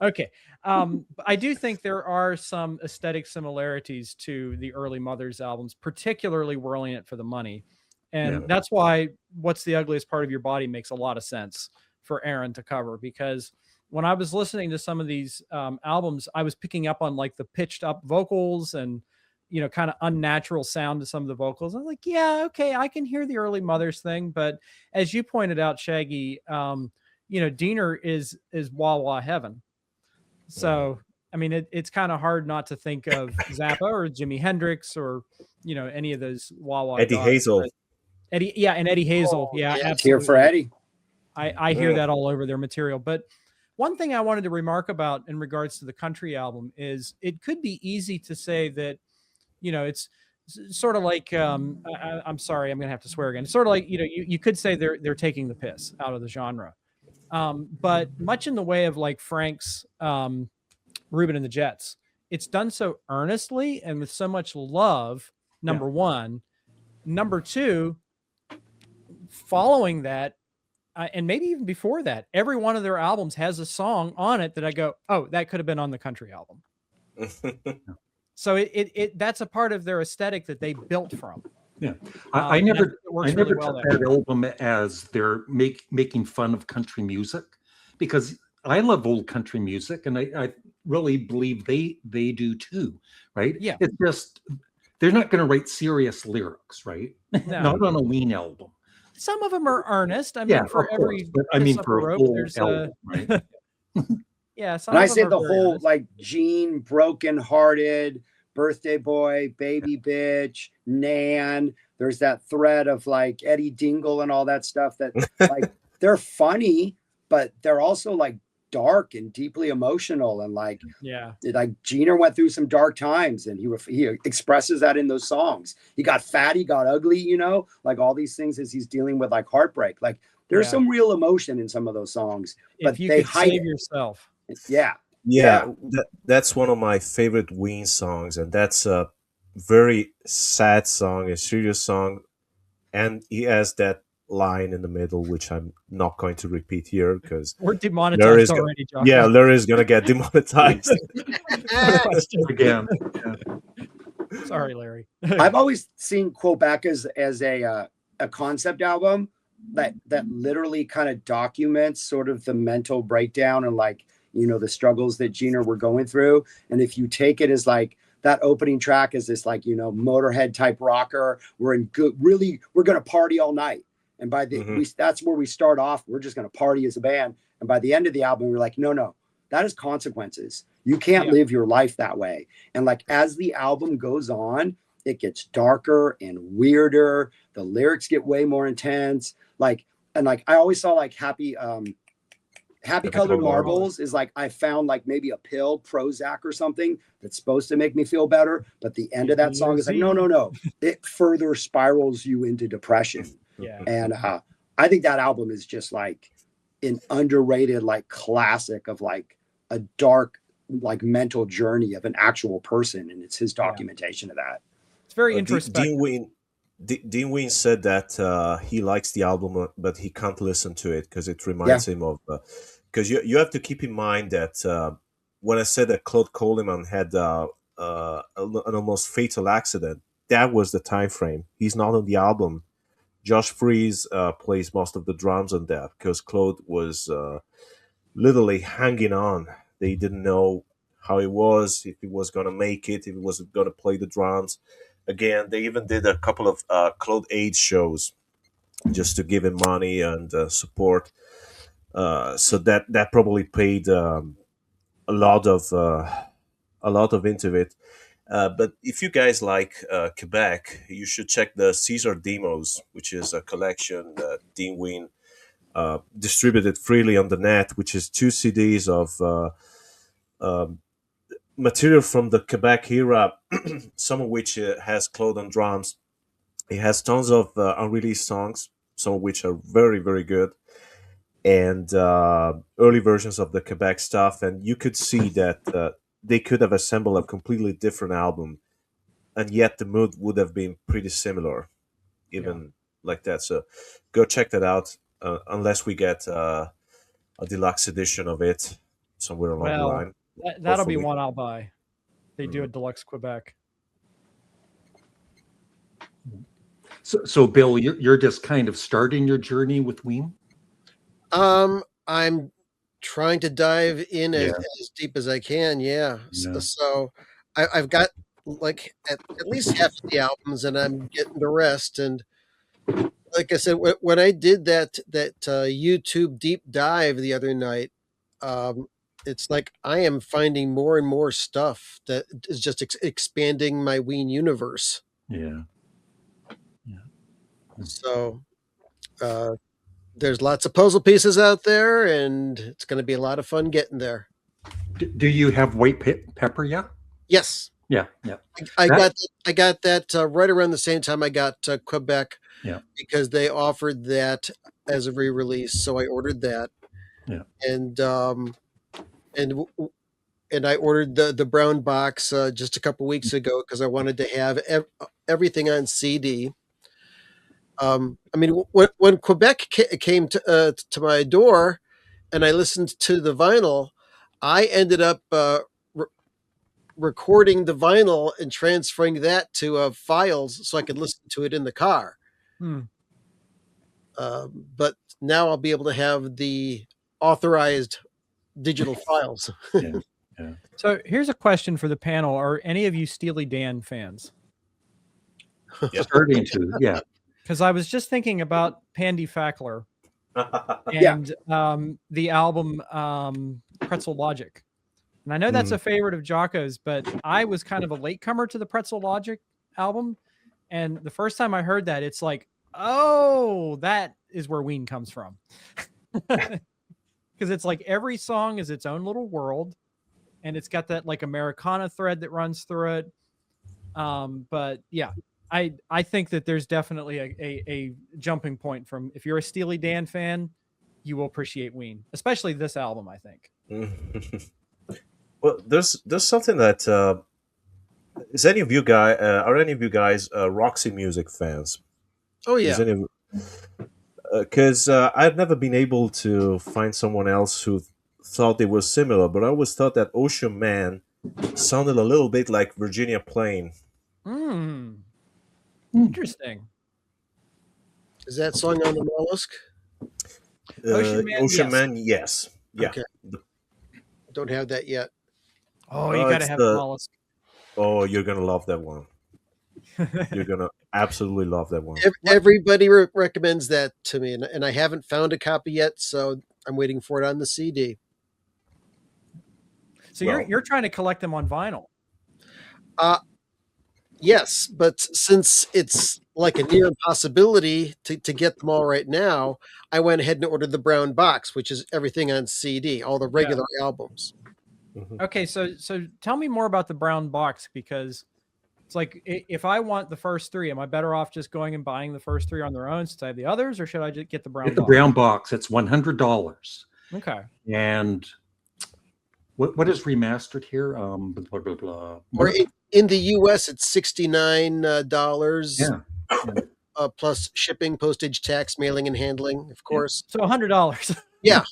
Okay. I do think there are some aesthetic similarities to the early Mothers albums, particularly Whirling It for the Money. And that's why What's the Ugliest Part of Your Body makes a lot of sense for Aaron to cover, because when I was listening to some of these albums, I was picking up on the pitched up vocals and, kind of unnatural sound to some of the vocals. I'm like, yeah, okay, I can hear the early Mothers thing. But as you pointed out, Shaggy, Diener is wah wah heaven. So I mean, it's kind of hard not to think of Zappa or Jimi Hendrix or, any of those wah-wah Eddie gods. Hazel. Eddie, yeah, and Eddie Hazel. Yeah, yeah. absolutely. Here for Eddie. I hear that all over their material. But one thing I wanted to remark about in regards to the country album is it could be easy to say that, it's sort of like, I'm sorry, I'm going to have to swear again. It's sort of like, you could say they're taking the piss out of the genre. But much in the way of like Frank's Reuben and the Jets, it's done so earnestly and with so much love, number one. Number two, following that, and maybe even before that, every one of their albums has a song on it that I go, oh, that could have been on the country album. So it that's a part of their aesthetic that they built from. Yeah, I never really well took that album as they're making fun of country music, because I love old country music, and I really believe they do too, right? Yeah. It's just they're not going to write serious lyrics, right? No. Not on a Ween album. Some of them are earnest. I mean, Yeah, for of every course, but I mean kiss up for a a rope, whole there's album, right? yeah. Some And I of them say are the very whole honest. like Gene, Broken Hearted, Birthday Boy, Baby Bitch, Nan. There's that thread of like Eddie Dingle and all that stuff that like they're funny, but they're also like dark and deeply emotional, and like Gene went through some dark times, and he expresses that in those songs. He got fat, he got ugly, like all these things as he's dealing with like heartbreak. Like there's some real emotion in some of those songs, but if you they could hide save it. yourself. Yeah, that's one of my favorite Ween songs, and that's a very sad song, a serious song, and he has that line in the middle, which I'm not going to repeat here because we're demonetized already, John. Yeah, Larry's gonna get demonetized again. Sorry, Larry. I've always seen Quebec as a concept album that literally kind of documents sort of the mental breakdown and like the struggles that Gene were going through. And if you take it as like that opening track is this like Motorhead type rocker, we're gonna party all night, and by the that's where we start off. We're just gonna party as a band, and by the end of the album, we're like, no, that is consequences. You can't live your life that way. And like as the album goes on, it gets darker and weirder. The lyrics get way more intense. Like I always saw like Happy Colored Marbles is like I found like maybe a pill, Prozac or something that's supposed to make me feel better. But the end of that song is like, no. It further spirals you into depression. Yeah. And I think that album is just like an underrated like classic of like a dark like mental journey of an actual person. And it's his documentation of that. It's very introspective. Dean Ween said that he likes the album, but he can't listen to it because it reminds him of. Because you have to keep in mind that when I said that Claude Coleman had an almost fatal accident, that was the time frame. He's not on the album. Josh Freese plays most of the drums on that because Claude was literally hanging on. They didn't know how he was, if he was going to make it, if he was going to play the drums. Again, they even did a couple of Claude Aid shows just to give him money and support. So that probably paid a lot of into it. But if you guys like Quebec, you should check the Caesar Demos, which is a collection that Dean Ween distributed freely on the net, which is 2 CDs of material from the Quebec era, some of which has Claude on drums. It has tons of unreleased songs, some of which are very, very good, and early versions of the Quebec stuff. And you could see that they could have assembled a completely different album, and yet the mood would have been pretty similar, even like that. So go check that out, unless we get a deluxe edition of it somewhere along the line. That'll be one I'll buy. They do a deluxe Quebec. So Bill, you're just kind of starting your journey with Ween? I'm trying to dive in as deep as I can. So I've got like at least half of the albums, and I'm getting the rest. And like I said, when I did that YouTube deep dive the other night, it's like I am finding more and more stuff that is just expanding my Ween universe. Yeah. So there's lots of puzzle pieces out there, and it's going to be a lot of fun getting there. Do you have white pepper yet? Yes. Yeah, yeah. I got that right around the same time I got Quebec. Yeah. Because they offered that as a re-release, so I ordered that. Yeah. And I ordered the brown box just a couple weeks ago because I wanted to have everything on CD. I mean, when Quebec came to my door, and I listened to the vinyl, I ended up recording the vinyl and transferring that to files so I could listen to it in the car. But now I'll be able to have the authorized digital files. Yeah. So here's a question for the panel: are any of you Steely Dan fans? Starting to, yeah. Because I was just thinking about Pandy Fackler Yeah. and the album Pretzel Logic. And I know that's a favorite of Jocko's, but I was kind of a latecomer to the Pretzel Logic album. And the first time I heard that, it's like, oh, that is where Ween comes from. Because it's like every song is its own little world. And it's got that like Americana thread that runs through it. But yeah, I think that there's definitely a jumping point from, if you're a Steely Dan fan, you will appreciate Ween, especially this album, I think. Well, there's something that is any of you guys are any of you guys Roxy Music fans? Oh yeah, because I've never been able to find someone else who thought they were similar, but I always thought that Ocean Man sounded a little bit like Virginia Plain. Interesting. Is that song on the Mollusk? Ocean Man, yes. Yeah. Okay. Don't have that yet. Oh, you gotta have the Mollusk. Oh, you're gonna love that one. You're gonna absolutely love that one. Everybody recommends that to me, and I haven't found a copy yet, so I'm waiting for it on the CD. So you're trying to collect them on vinyl. Yes, but since it's like a near impossibility to get them all right now, I went ahead and ordered the brown box, which is everything on CD, all the regular albums. Okay, so tell me more about the brown box, because it's like, if I want the first three, am I better off just going and buying the first three on their own since I have the others, or should I just get the brown box? Get the brown box. It's $100. Okay. And what is remastered here? Blah, blah, blah. Or in the US, it's $69. Yeah. Plus shipping, postage, tax, mailing, and handling, of course. So $100. Yeah.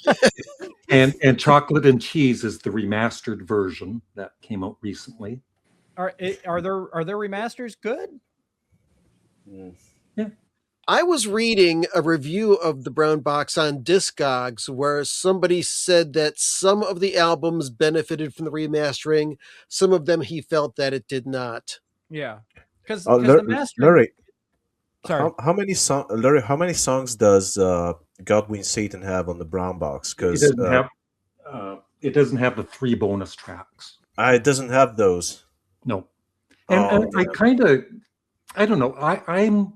and chocolate and cheese is the remastered version that came out recently. Are there remasters good? Yeah. I was reading a review of the brown box on Discogs where somebody said that some of the albums benefited from the remastering, some of them he felt that it did not. Yeah, because the mastering. Larry, sorry, how many songs does Godwin Satan have on the brown box? Because it doesn't have the 3 bonus tracks. It doesn't have those. No, and I don't know. I'm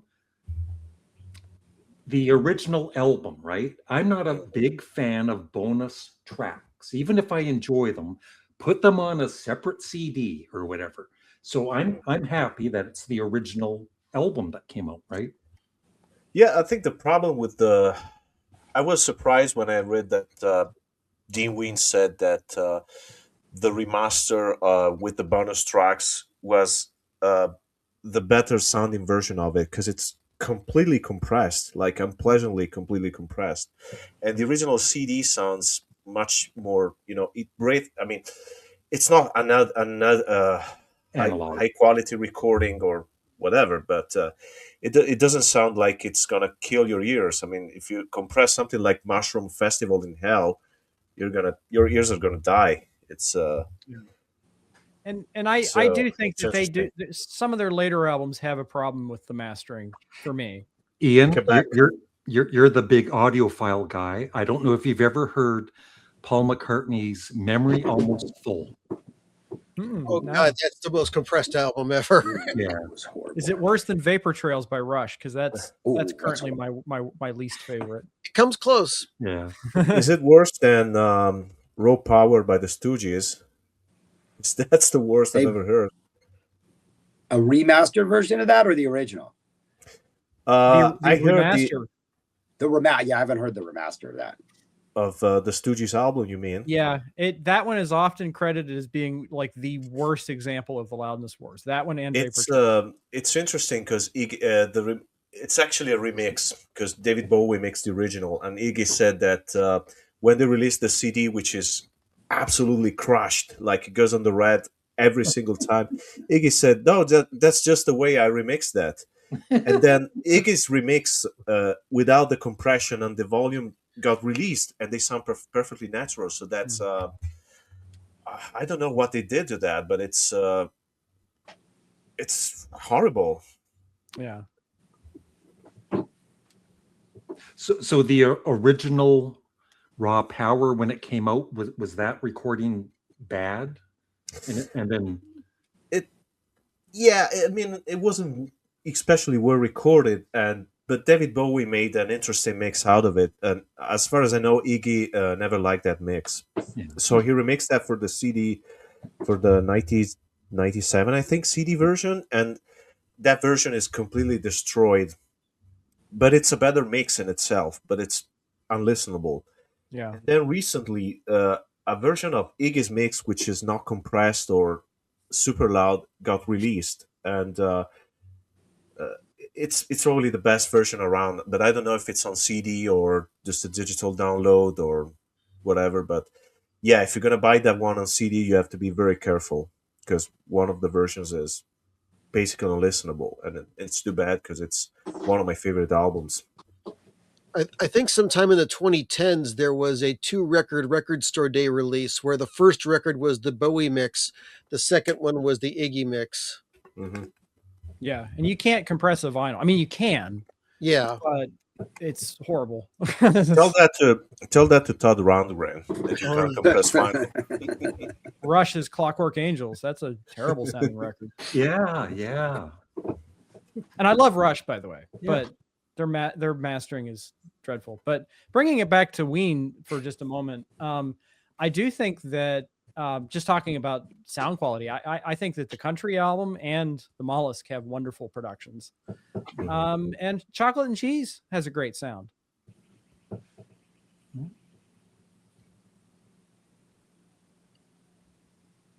the original album, right? I'm not a big fan of bonus tracks, even if I enjoy them. Put them on a separate CD or whatever. So I'm happy that it's the original album that came out, right? Yeah, I think the problem with I was surprised when I read that Dean Ween said that the remaster with the bonus tracks was the better sounding version of it, because it's completely compressed, like unpleasantly completely compressed, and the original CD sounds much more, it's not another high quality recording or whatever, but it doesn't sound like it's gonna kill your ears. I mean, if you compress something like Mushroom Festival in Hell, your ears are gonna die. It's And I do think that they do. Some of their later albums have a problem with the mastering for me. Ian, you're the big audiophile guy. I don't know if you've ever heard Paul McCartney's Memory Almost Full. Oh No. God, that's the most compressed album ever. Yeah. It was horrible. Is it worse than Vapor Trails by Rush? Because that's Ooh, that's that's currently my least favorite. It comes close. Yeah. Is it worse than Raw Power by the Stooges? That's the worst I've ever heard. A remastered version of that or the original? The I heard remaster. Yeah, I haven't heard the remaster of that. of the Stooges album. You mean? Yeah, that one is often credited as being like the worst example of the loudness wars. That one and Vapor Trails. It's interesting because it's actually a remix because David Bowie makes the original, and Iggy said that when they released the CD, which is absolutely crushed, like it goes on the red every single time, Iggy said, "No, that's just the way I remixed that." And then Iggy's remix without the compression and the volume got released, and they sound perfectly natural. So that's I don't know what they did to that, but it's horrible. Yeah. So the original Raw Power, when it came out, was that recording bad? And then Yeah, I mean, it wasn't especially well recorded, but David Bowie made an interesting mix out of it. And as far as I know, Iggy never liked that mix, so he remixed that for the CD, for the 1997, I think, CD version, and that version is completely destroyed. But it's a better mix in itself, but it's unlistenable. Yeah. And then recently, a version of Iggy's mix, which is not compressed or super loud, got released, and it's probably the best version around. But I don't know if it's on CD or just a digital download or whatever. But yeah, if you're gonna buy that one on CD, you have to be very careful because one of the versions is basically unlistenable, and it's too bad because it's one of my favorite albums. I think sometime in the 2010s there was a 2-record store day release where the first record was the Bowie mix, the second one was the Iggy mix. Hmm. Yeah, and you can't compress a vinyl. I mean, you can, Yeah, but it's horrible. Tell that to Todd Rundgren that you can't compress vinyl. Rush's Clockwork Angels. That's a terrible sounding record. yeah. And I love Rush, by the way, Yeah. but their mastering is dreadful. But bringing it back to Ween for just a moment, I do think that just talking about sound quality, I think that the country album and the Mollusk have wonderful productions. And Chocolate and Cheese has a great sound.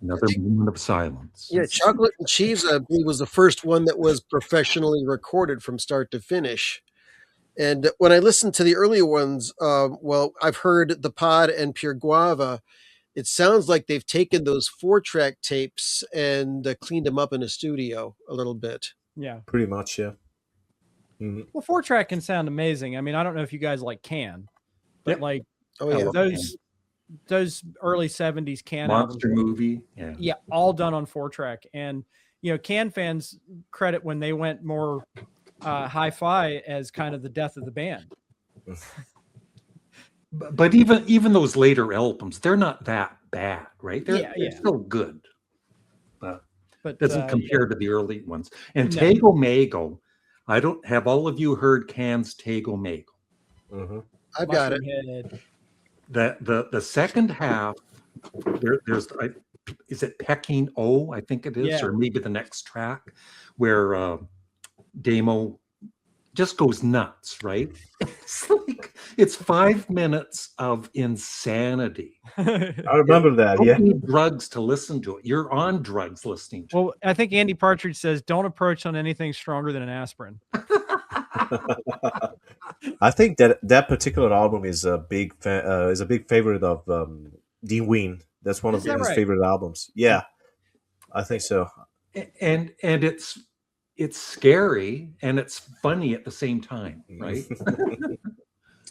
Another moment of silence. yeah. Chocolate and Cheese, I believe, was the first one that was professionally recorded from start to finish. And when I listened to the earlier ones, well, I've heard The Pod and Pure Guava. It sounds like they've taken those 4-track tapes and cleaned them up in a studio a little bit. Yeah. Pretty much, yeah. Mhm. Well, 4-track can sound amazing. I mean, I don't know if you guys like Can, but Yep. like Oh yeah, those early 70s Can Monster albums, Movie. Yeah. yeah, all done on 4-track. And Can fans credit when they went more hi-fi as kind of the death of the band. But even those later albums, they're not that bad, right? They're still good, but doesn't compare to the early ones. And No. Tego Mago, I don't have all of you heard Can's Tego Mago. Mm-hmm. I've got it. Mushroom Head. The second half, there's is it Pecking O? I think it is, Yeah. or maybe the next track where Damo just goes nuts, right? It's like it's 5 minutes of insanity. I remember that, Don't yeah. need drugs to listen to it. You're on drugs listening to Well, I think Andy Partridge says, "Don't approach on anything stronger than an aspirin." I think that particular album is a big favorite of Dean Ween. That's one of Is that his right? favorite albums. Yeah, I think so. it. And it's scary and it's funny at the same time, right?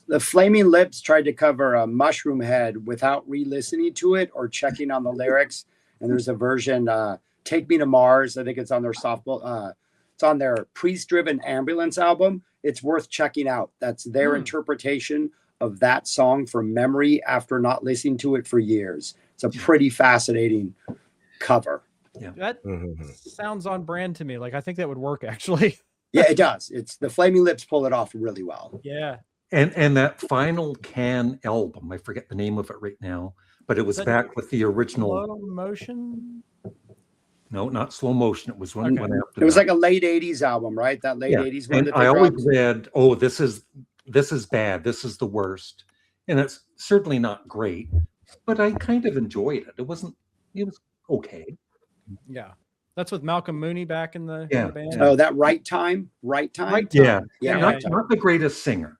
The Flaming Lips tried to cover a Mushroom Head without re-listening to it or checking on the lyrics. And there's a version, "Take Me to Mars." I think it's on their softball. It's on their Priest Driven Ambulance album. It's worth checking out. That's their interpretation of that song from memory after not listening to it for years. It's a pretty fascinating cover. That sounds on brand to me. Like, I think that would work, actually. Yeah, it does. It's the Flaming Lips pull it off really well. Yeah. And that final Can album, I forget the name of it right now, but it was back with the original. Slow motion? No, not Slow Motion. It was one after It was that. like a late 80s album, right? That late 80s one And that they I always dropped. read, oh, this is bad. This is the worst. And it's certainly not great, but I kind of enjoyed it. It was okay. Yeah. That's with Malcolm Mooney back in the, in the band. Oh, that Right Time? Right Time? Right Time. Yeah. Yeah, not, Right Time. not the greatest singer.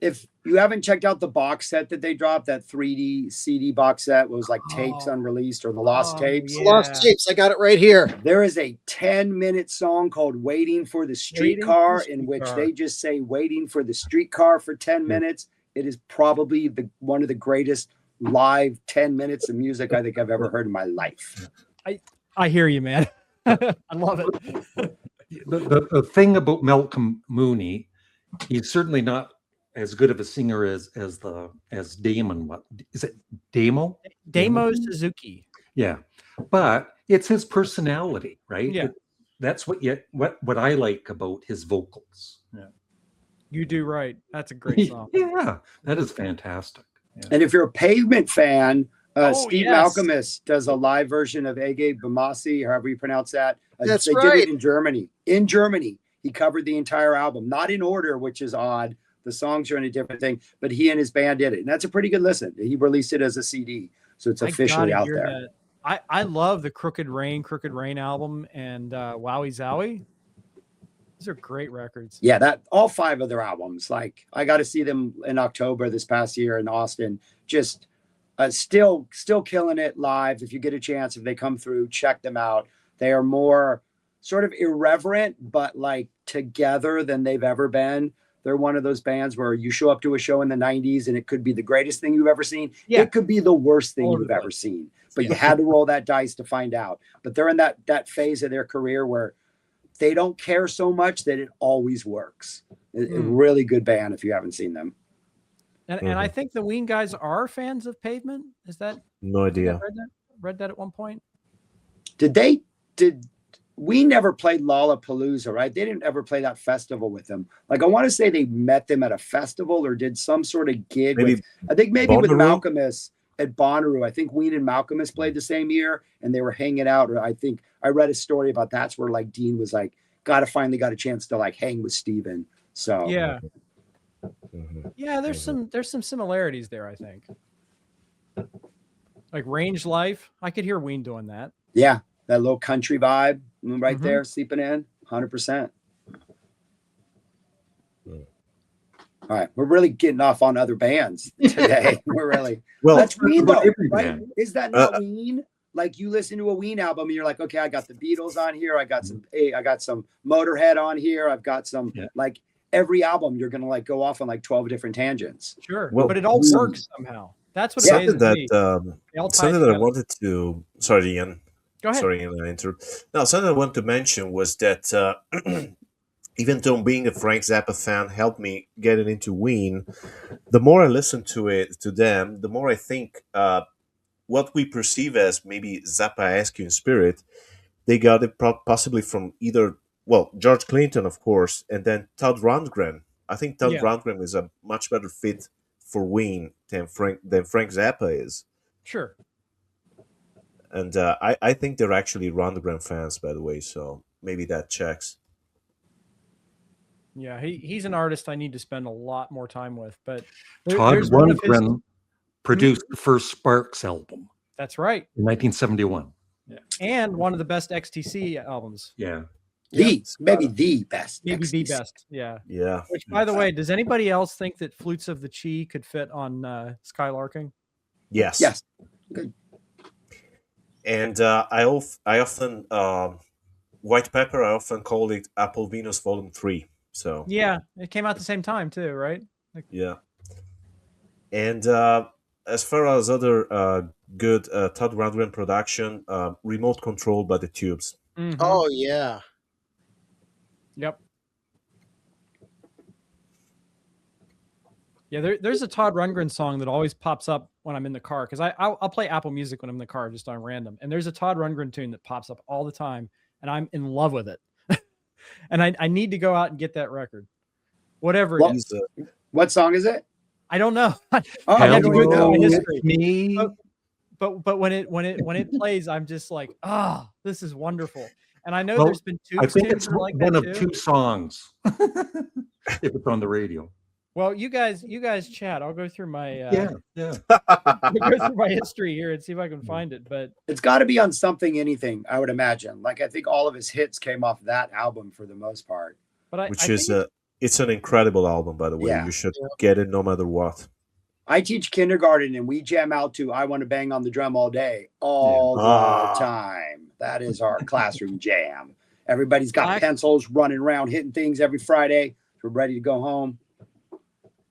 If you haven't checked out the box set that they dropped, that 3D CD box set was like tapes unreleased or the lost tapes. Yeah. Lost tapes. I got it right here. There is a 10-minute song called Waiting for the Streetcar in which they just say waiting for the streetcar for 10 minutes. It is probably one of the greatest live 10 minutes of music I think I've ever heard in my life. I hear you, man. I love it. The thing about Malcolm Mooney, he's certainly not as good of a singer as Damon. What is it? Damo Suzuki. Yeah, but it's his personality, right? Yeah, that's what I like about his vocals. Yeah, you do right. That's a great song. Yeah, that is fantastic. Yeah. And if you're a Pavement fan, Steve yes. Malcolmus does a live version of Ege Bamasi, however you pronounce that. That's they right. did it in Germany. In Germany, he covered the entire album, not in order, which is odd. The songs are in a different thing, but he and his band did it. And that's a pretty good listen. He released it as a CD, so it's officially out there. I love the Crooked Rain album and Wowie Zowie. These are great records. Yeah, that all 5 of their albums. Like, I got to see them in October this past year in Austin. Just still killing it live. If you get a chance, if they come through, check them out. They are more sort of irreverent, but like together than they've ever been. They're one of those bands where you show up to a show in the 90s and it could be the greatest thing you've ever seen. Yeah. It could be the worst thing you've ever seen, but you had to roll that dice to find out. But they're in that phase of their career where they don't care so much that it always works. A really good band if you haven't seen them. And I think the Ween guys are fans of Pavement. Is that? No idea. Read that at one point. We never played Lollapalooza, right? They didn't ever play that festival with them. Like, I want to say they met them at a festival or did some sort of gig. Maybe with Malcolmus at Bonnaroo. I think Ween and Malcolmus played the same year and they were hanging out. Or I think I read a story about that's where like Dean was like, finally got a chance to like hang with Steven. So yeah. Yeah, there's some similarities there, I think. Like Range Life. I could hear Ween doing that. Yeah. That little country vibe right there, sleeping in, 100%. All right, we're really getting off on other bands today. We're really that's Ween though, right? Is that not Ween? Like you listen to a Ween album and you're like, okay, I got the Beatles on here, I got some Motorhead on here, I've got some like every album you're gonna like go off on like 12 different tangents. Sure, but it all works somehow. That's what something that something that I wanted to. Sorry, Ian. Go ahead. Sorry, I interrupt. No, something I wanted to mention was that even though being a Frank Zappa fan helped me getting into Ween, the more I listen to them, the more I think what we perceive as maybe Zappa-esque in spirit, they got it possibly from either, George Clinton, of course, and then Todd Rundgren. I think Todd Rundgren is a much better fit for Ween than Frank Zappa is. Sure. And I think they're actually Rundgren fans, by the way, so maybe that checks. Yeah, he's an artist I need to spend a lot more time with. But Todd Rundgren produced the first Sparks album. That's right. In 1971. Yeah. And one of the best XTC albums. Yeah. Maybe the best. Maybe XTC. the best. Yeah. Yeah. Which, by the way, does anybody else think that Flutes of the Chi could fit on Skylarking? Yes. Yes. Good. And I often White Pepper. I often call it Apple Venus Volume 3. So yeah, it came out at the same time too, right? Yeah. And as far as other good Todd Rundgren production, Remote Control by the Tubes. Mm-hmm. Oh yeah. Yep. Yeah, there's a Todd Rundgren song that always pops up when I'm in the car because I'll play Apple Music when I'm in the car just on random, and there's a Todd Rundgren tune that pops up all the time, and I'm in love with it. And I need to go out and get that record, whatever it is. What song is it? I don't know. Oh, I have to you go know. through my history. Me. But when it plays, I'm just like, this is wonderful. And I know Well, there's been two. I think it's like one that of too. two songs. If it's on the radio. Well, you guys chat. I'll go through my Yeah. I'll go through my history here and see if I can find it. But It's got to be on Something Anything, I would imagine. Like, I think all of his hits came off that album for the most part. but Which is it's an incredible album, by the way. Yeah. You should get it no matter what. I teach kindergarten and we jam out to I Want to Bang on the Drum All Day, all the time. That is our classroom jam. Everybody's got pencils running around, hitting things every Friday. We're ready to go home.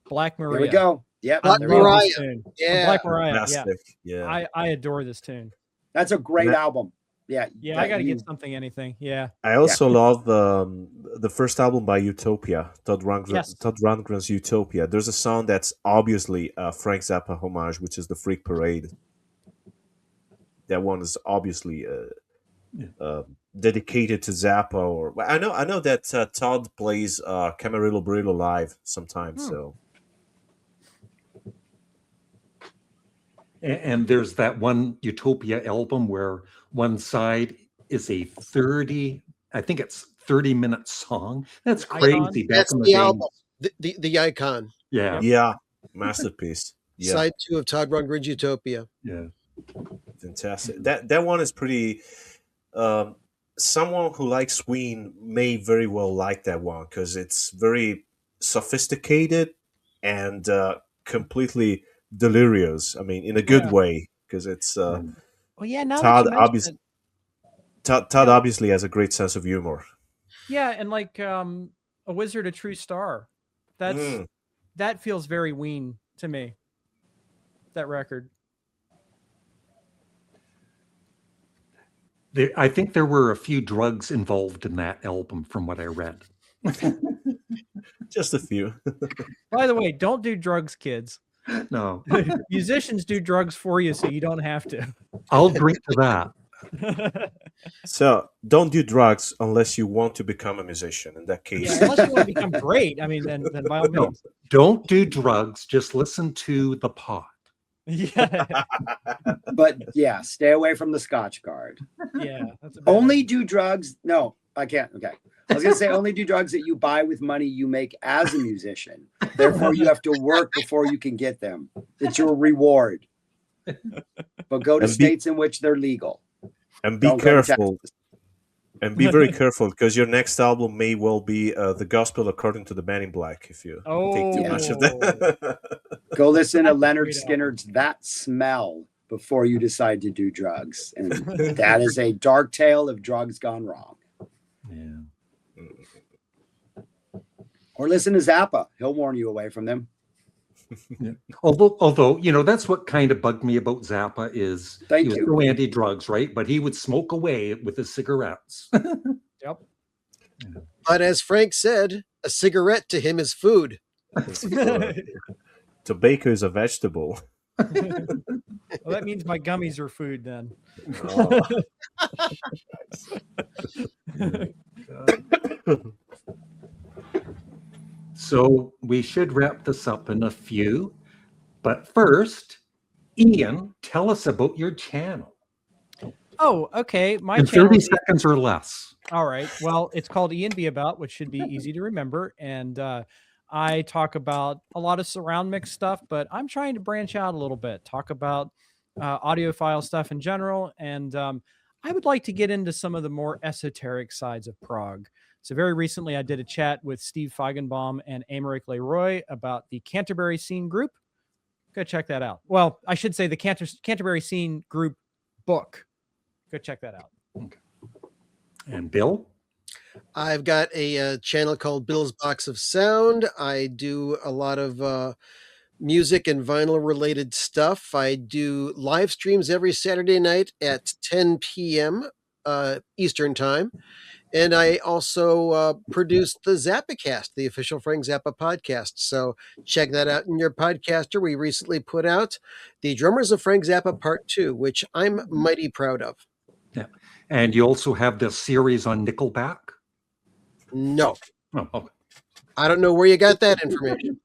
Black Maria. Here we go. Yep. Black there we go. Mariah. Yeah. Black Mariah. Yeah. Fantastic. Yeah. I adore this tune. That's a great Yeah. album. Yeah. Yeah, I got to get Something Anything. Yeah. I also love the first album by Utopia, Todd Rundgren's Utopia. There's a song that's obviously a Frank Zappa homage, which is the Freak Parade. That one is obviously dedicated to Zappa. Or I know that Todd plays Camarillo Brillo live sometimes. So And there's that one Utopia album where one side is a 30-minute song. That's crazy. Back That's in the the day. album, the icon. Yeah. yeah, masterpiece. Yeah, Side 2 of Todd Rundgren's Utopia. Yeah. fantastic. That one is pretty. Someone who likes Ween may very well like that one because it's very sophisticated and completely delirious. I mean, in a good way, because it's Well, yeah. Now Todd. that you mention it, Todd obviously has a great sense of humor. yeah, and like A Wizard, a True Star. That feels very Ween to me. That record. I think there were a few drugs involved in that album, from what I read. Just a few. By the way, don't do drugs, kids. No, Musicians do drugs for you, so you don't have to. I'll drink to that. So don't do drugs unless you want to become a musician. In that case, Yeah, unless you want to become great. I mean, then by all No, means. don't do drugs. Just listen to the pot. Yeah, But yeah, stay away from the Scotch Guard. yeah. That's a bad Only do drugs. No, I can't. Okay. I was going to say only do drugs that you buy with money you make as a musician. Therefore, you have to work before you can get them. It's your reward. But go to states in which they're legal. and be Don't go to careful. Texas. And be very careful because your next album may well be the gospel according to the Man in Black if you take too much of that. Go listen to That's a Leonard great Skinner's That Smell before you decide to do drugs. And that is a dark tale of drugs gone wrong. Yeah. Or listen to Zappa. He'll warn you away from them. Although that's what kind of bugged me about Zappa is Thank he was you. so anti-drugs, right? But he would smoke away with his cigarettes. Yep. But as Frank said, a cigarette to him is food. Tobacco is a vegetable. Well, that means my gummies are food then. So we should wrap this up in a few. But first, Ian, tell us about your channel. Oh, okay. My In channel 30 is- seconds or less. All right. Well, it's called Ian Be About, which should be easy to remember. And I talk about a lot of surround mix stuff, but I'm trying to branch out a little bit, talk about audiophile stuff in general. And I would like to get into some of the more esoteric sides of prog. So very recently, I did a chat with Steve Feigenbaum and Aymeric Leroy about the Canterbury Scene Group. Go check that out. Well, I should say the Canterbury Scene Group book. Go check that out. Okay. And Bill? I've got a channel called Bill's Box of Sound. I do a lot of music and vinyl related stuff. I do live streams every Saturday night at 10 p.m. Eastern time. And I also produced the Zappacast, the official Frank Zappa podcast. So check that out in your podcaster. We recently put out The Drummers of Frank Zappa Part 2, which I'm mighty proud of. Yeah. And you also have this series on Nickelback? No, Oh, okay. I don't know where you got that information.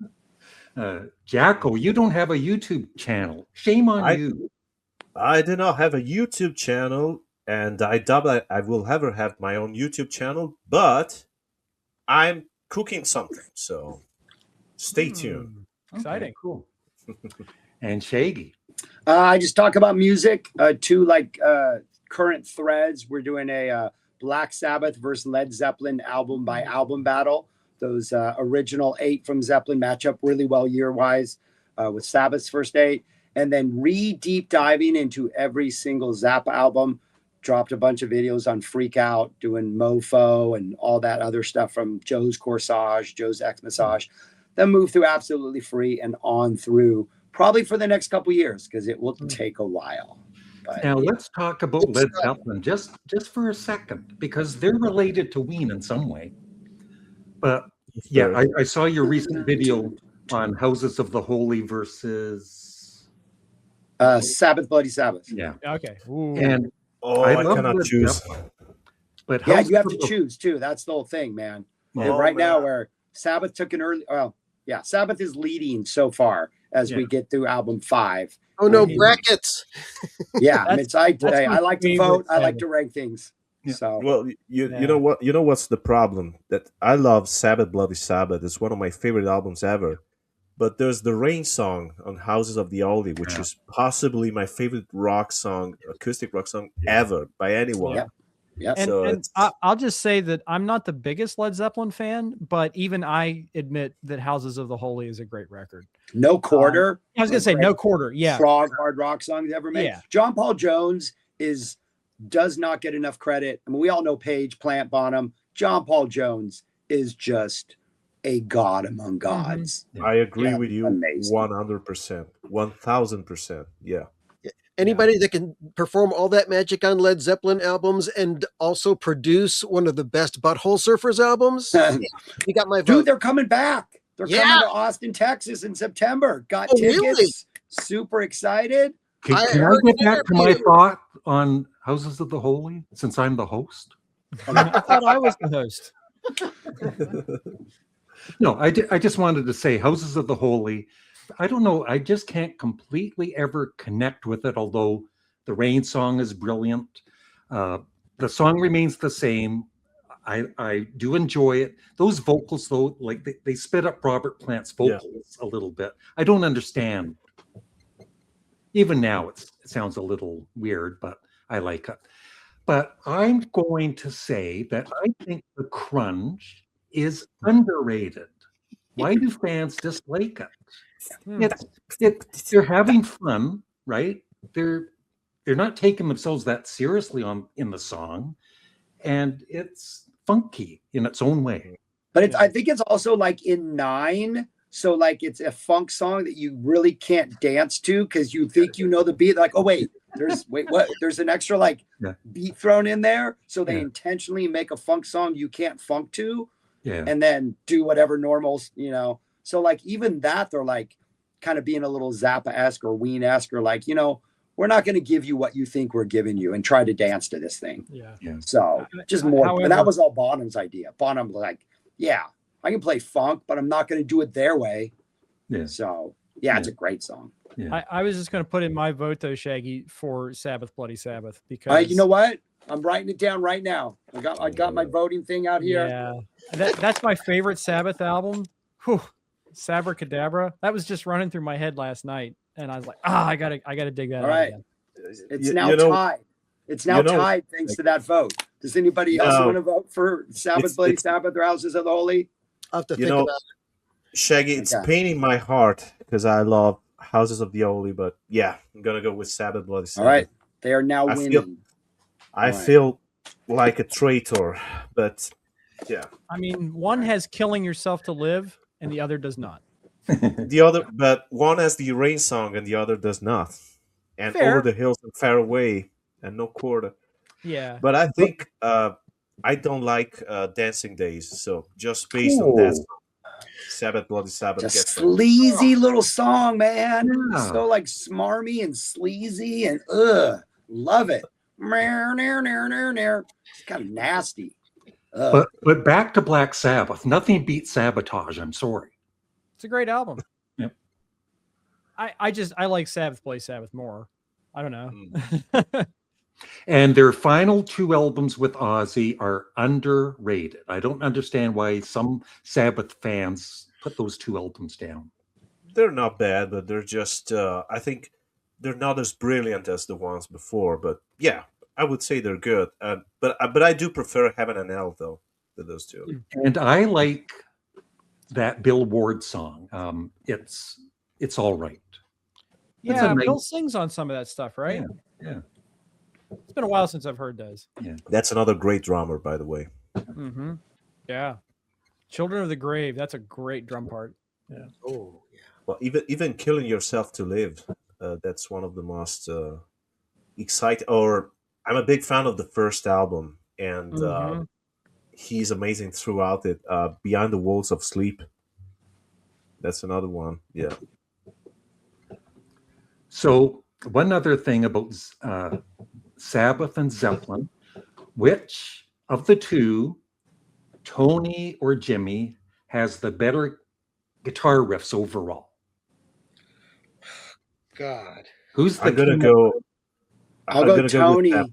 Jacko, you don't have a YouTube channel. Shame on you. I do not have a YouTube channel, and I doubt that I will ever have my own YouTube channel, but I'm cooking something, so stay tuned. Exciting. Okay, cool. And Shaggy. I just talk about music. Two current threads. We're doing a Black Sabbath versus Led Zeppelin album by album battle. Those original 8 from Zeppelin match up really well year-wise with Sabbath's first 8. And then deep diving into every single Zappa album. Dropped a bunch of videos on Freak Out, doing Mofo and all that other stuff from Joe's Corsage, Joe's X Massage. Then move through absolutely free and on through probably for the next couple years because it will take a while. But, now let's talk about Led Zeppelin just for a second because they're related to Ween in some way. But yeah, I saw your recent video on Houses of the Holy versus Sabbath, Bloody Sabbath. Yeah. Okay. Ooh. And I love cannot Led choose. Zeppelin, but Yeah, Houses you have of to the- choose too. That's the whole thing, man. Yeah. Right now, where Sabbath took an early, Sabbath is leading so far as we get through album 5. Oh no, brackets. Yeah, I my like to favorite vote. I like Sabbath. to rank things. Yeah. So Well, you know what? You know what's the problem? That I love Sabbath, Bloody Sabbath. It's one of my favorite albums ever. But there's the Rain song on Houses of the Holy, which is possibly my favorite rock song, acoustic rock song ever by anyone. Yeah. Yeah. And, So and I'll just say that I'm not the biggest Led Zeppelin fan, but even I admit that Houses of the Holy is a great record. No Quarter. I was going to say No Quarter. Yeah. Prog hard rock songs ever made. Yeah. John Paul Jones does not get enough credit. I mean, we all know Page, Plant, Bonham. John Paul Jones is just a god among gods. I agree with you amazing. 100%, 1000%. Yeah. Anybody that can perform all that magic on Led Zeppelin albums and also produce one of the best Butthole Surfers albums, you got my vote. Dude, they're coming back. They're Yeah. coming to Austin, Texas in September. Got Oh, tickets. really? Super excited. Can I heard get an back to my interview. thought on Houses of the Holy since I'm the host? I thought I was the host. No, I just wanted to say Houses of the Holy. I don't know. I just can't completely ever connect with it, although the Rain song is brilliant. The song remains the same. I do enjoy it. Those vocals, though, like they spit up Robert Plant's vocals a little bit. I don't understand. Even now, it sounds a little weird, but I like it. But I'm going to say that I think the grunge is underrated. Why do fans dislike it? They're having fun, right? They're not taking themselves that seriously in the song, and it's funky in its own way. But I think it's also like in 9. So like it's a funk song that you really can't dance to because you think you know the beat. Like, oh wait, what? There's an extra beat thrown in there. So they intentionally make a funk song you can't funk to. Yeah. And then do whatever normals, So like even that, they're like kind of being a little Zappa-esque or Ween-esque or like, we're not going to give you what you think we're giving you and try to dance to this thing. Yeah. So just more. However, and that was all Bonham's idea. Bonham was like, yeah, I can play funk, but I'm not going to do it their way. Yeah. So it's a great song. Yeah. I was just going to put in my vote though, Shaggy, for Sabbath, Bloody Sabbath, because You know what? I'm writing it down right now. I got my voting thing out here. Yeah, that's my favorite Sabbath album. Whew. Sabracadabra. That was just running through my head last night, and I was like, I gotta dig that All out right. again. It's now tied. It's now tied thanks to that vote. Does anybody else want to vote for Sabbath, Bloody Sabbath, or Houses of the Holy? I'll have to think about it. Shaggy, it's paining my heart because I love Houses of the Holy, but I'm gonna go with Sabbath, Bloody Sabbath. All right, they are now winning. I feel like a traitor, but I mean, one has Killing Yourself to Live, and the other does not. but one has the Rain song and the other does not, and Fair. Over the Hills and Far Away and No Quarter. Yeah. But I think I don't like Dancing Days, so just based on that, Sabbath, Bloody Sabbath Just gets sleazy little song, man. Yeah. So like smarmy and sleazy and love it. It's kind of nasty. But back to Black Sabbath. Nothing beats Sabotage. I'm sorry. It's a great album. Yep. I like Sabbath Bloody Sabbath more. I don't know. And their final 2 albums with Ozzy are underrated. I don't understand why some Sabbath fans put those 2 albums down. They're not bad, but they're just I think they're not as brilliant as the ones before. But yeah, I would say they're good. But I do prefer Heaven and Hell though to those 2. And I like that Bill Ward song. It's all right. Yeah, nice- Bill sings on some of that stuff, right? Yeah. It's been a while since I've heard those. That's another great drummer, by the way. Mm-hmm. Yeah. Children of the Grave. That's a great drum part. Yeah. Oh, yeah. Well, even Killing Yourself to Live, that's one of the most exciting. Or I'm a big fan of the first album, and he's amazing throughout it. Behind the Walls of Sleep, that's another one. Yeah. So one other thing about Sabbath and Zeppelin, which of the 2, Tony or Jimmy, has the better guitar riffs overall? God. Who's the I'm gonna king? go. I'll I'm go gonna with Tony. that.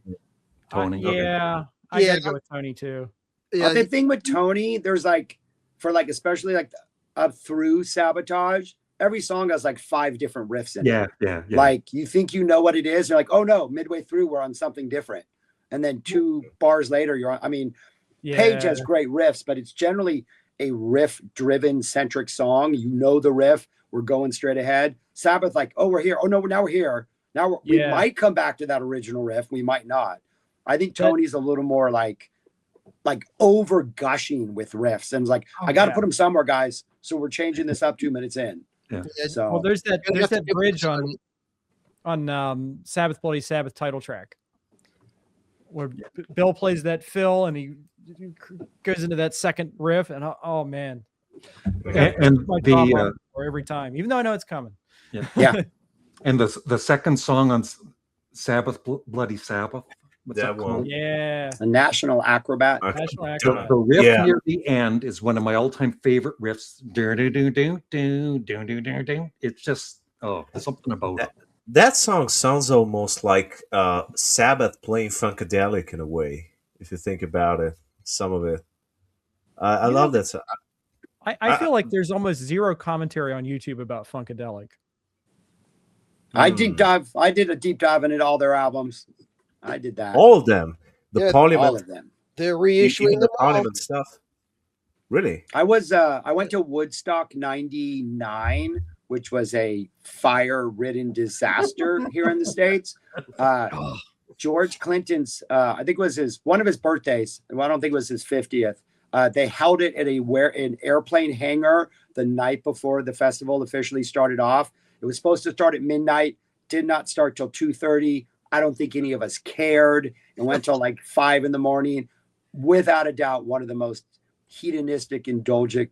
Tony. Okay. Yeah. I Yeah. gotta go with Tony too. Yeah, The thing with Tony, there's like, for like, especially like up through Sabotage, every song has like 5 different riffs in it. Yeah. Like you think you know what it is. You're like, oh no, midway through we're on something different. And then 2 bars later, you're on. I mean, Yeah. Page has great riffs, but it's generally a riff-driven centric song. You know the riff. We're going straight ahead. Sabbath, like, oh, we're here. Oh no, now we're here. Now we might come back to that original riff. We might not. I think Tony's a little more like over gushing with riffs, and it's like, I got to put them somewhere, guys. So we're changing this up 2 minutes in. Yeah. So Well, there's that Gonna have to give bridge it on Sabbath Bloody Sabbath title track where Bill plays that fill and he goes into that second riff, and oh man, And my top the on for every time, even though I know it's coming. yeah, and the second song on Sabbath, Bloody Sabbath. What's That that one. called? Yeah, a national acrobat. National The, Acrobat. the riff Yeah. near the end is one of my all-time favorite riffs. It's just something about it. That song sounds almost like Sabbath playing Funkadelic in a way, if you think about it. Some of it. I love that song. I feel like there's almost zero commentary on YouTube about Funkadelic. I did a deep dive into all their albums. I did that. All of them. The Yeah, Parliament, all of them. They're even reissuing the them all. Parliament stuff. Really? I went to Woodstock 99, which was a fire-ridden disaster here in the States. George Clinton's, I think it was one of his birthdays. Well, I don't think it was his 50th. They held it at an airplane hangar the night before the festival officially started off. It was supposed to start at midnight, did not start till 2:30. I don't think any of us cared. It went till like 5 a.m. Without a doubt, one of the most hedonistic, indulgent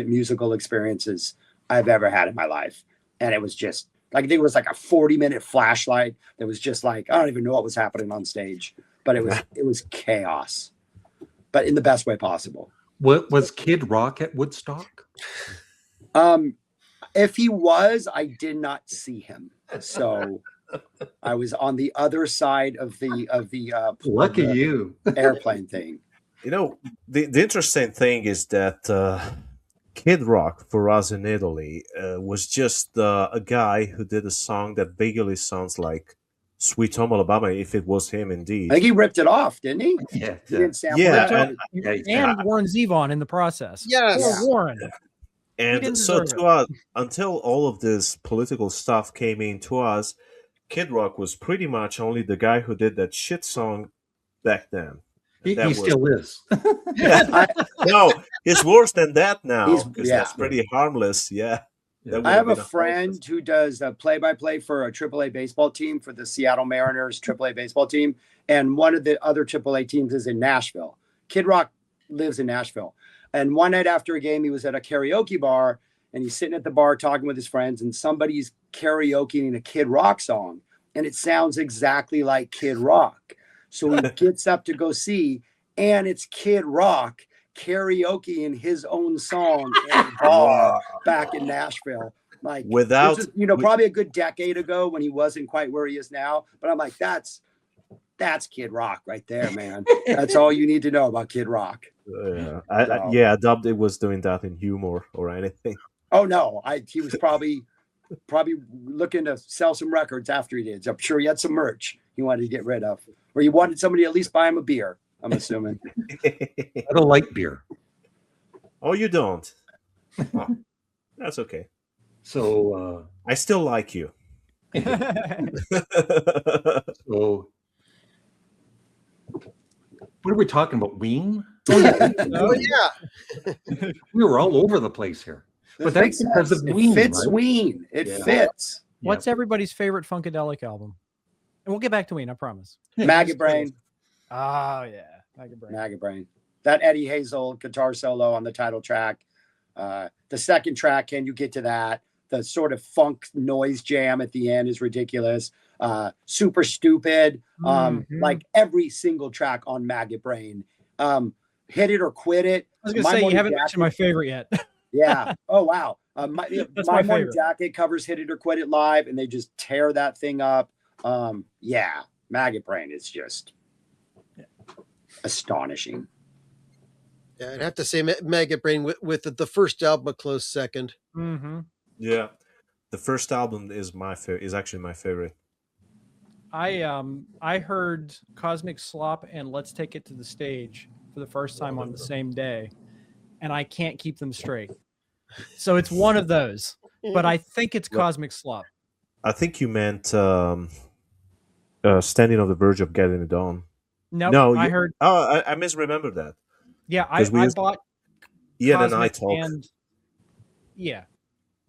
musical experiences I've ever had in my life. And it was just like, I think it was like a 40-minute flashlight that was just like, I don't even know what was happening on stage, but it was chaos, but in the best way possible. What was Kid Rock at Woodstock? If he was, I did not see him. So I was on the other side of the Lucky of the you. airplane thing. You know, the interesting thing is that Kid Rock, for us in Italy, was just a guy who did a song that vaguely sounds like Sweet Home Alabama, if it was him indeed. I think he ripped it off, didn't he? Yeah. He didn't sample Yeah, that. And Warren Zevon in the process. Yes. Poor Warren. He And didn't so deserve to us, until all of this political stuff came into us, Kid Rock was pretty much only the guy who did that shit song back then. He That was- still is. Yeah. No, it's worse than that now, He's- because yeah. that's pretty harmless. Yeah. That I would have a been friend who does play-by-play for a AAA baseball team for the Seattle Mariners AAA baseball team, and one of the other AAA teams is in Nashville. Kid Rock lives in Nashville, and one night after a game, he was at a karaoke bar, and he's sitting at the bar talking with his friends, and somebody's karaokeing a Kid Rock song, and it sounds exactly like Kid Rock. So he gets up to go see, and it's Kid Rock karaoke in his own song in a bar back in Nashville. Like Without- this is, probably a good decade ago when he wasn't quite where he is now. But I'm like, that's Kid Rock right there, man. That's all you need to know about Kid Rock. I doubt it was doing that in humor or anything. Oh no, he was probably looking to sell some records after he did. I'm sure he had some merch he wanted to get rid of, or he wanted somebody to at least buy him a beer. I'm assuming. I don't like beer. Oh, you don't? Oh, that's okay. So I still like you. so what are we talking about? Ween? Oh yeah. We were all over the place here. But that's because of it Ween. fits right? Ween. It Yeah. fits. What's everybody's favorite Funkadelic album? And we'll get back to Ween, I promise. Maggot Brain. Oh yeah, Maggot Brain. That Eddie Hazel guitar solo on the title track. The second track, Can You Get to That? The sort of funk noise jam at the end is ridiculous. Super Stupid. Like every single track on Maggot Brain. Hit It or Quit It. I was gonna say you haven't mentioned my favorite yet. Yeah. Oh wow. My my Morning favorite. Jacket covers Hit It or Quit It live, and they just tear that thing up. Yeah. Maggot Brain is just astonishing. Yeah, I'd have to say Maggot Brain with the first album a close second. Mm-hmm. Yeah, the first album is actually my favorite. I heard Cosmic Slop and Let's Take It to the Stage for the first time on the same day, and I can't keep them straight. So it's one of those, but I think it's Cosmic Slop. I think you meant Standing on the Verge of Getting It On. Nope, No, I heard. Oh, I misremembered that. Yeah, I bought Ian and I Cosmic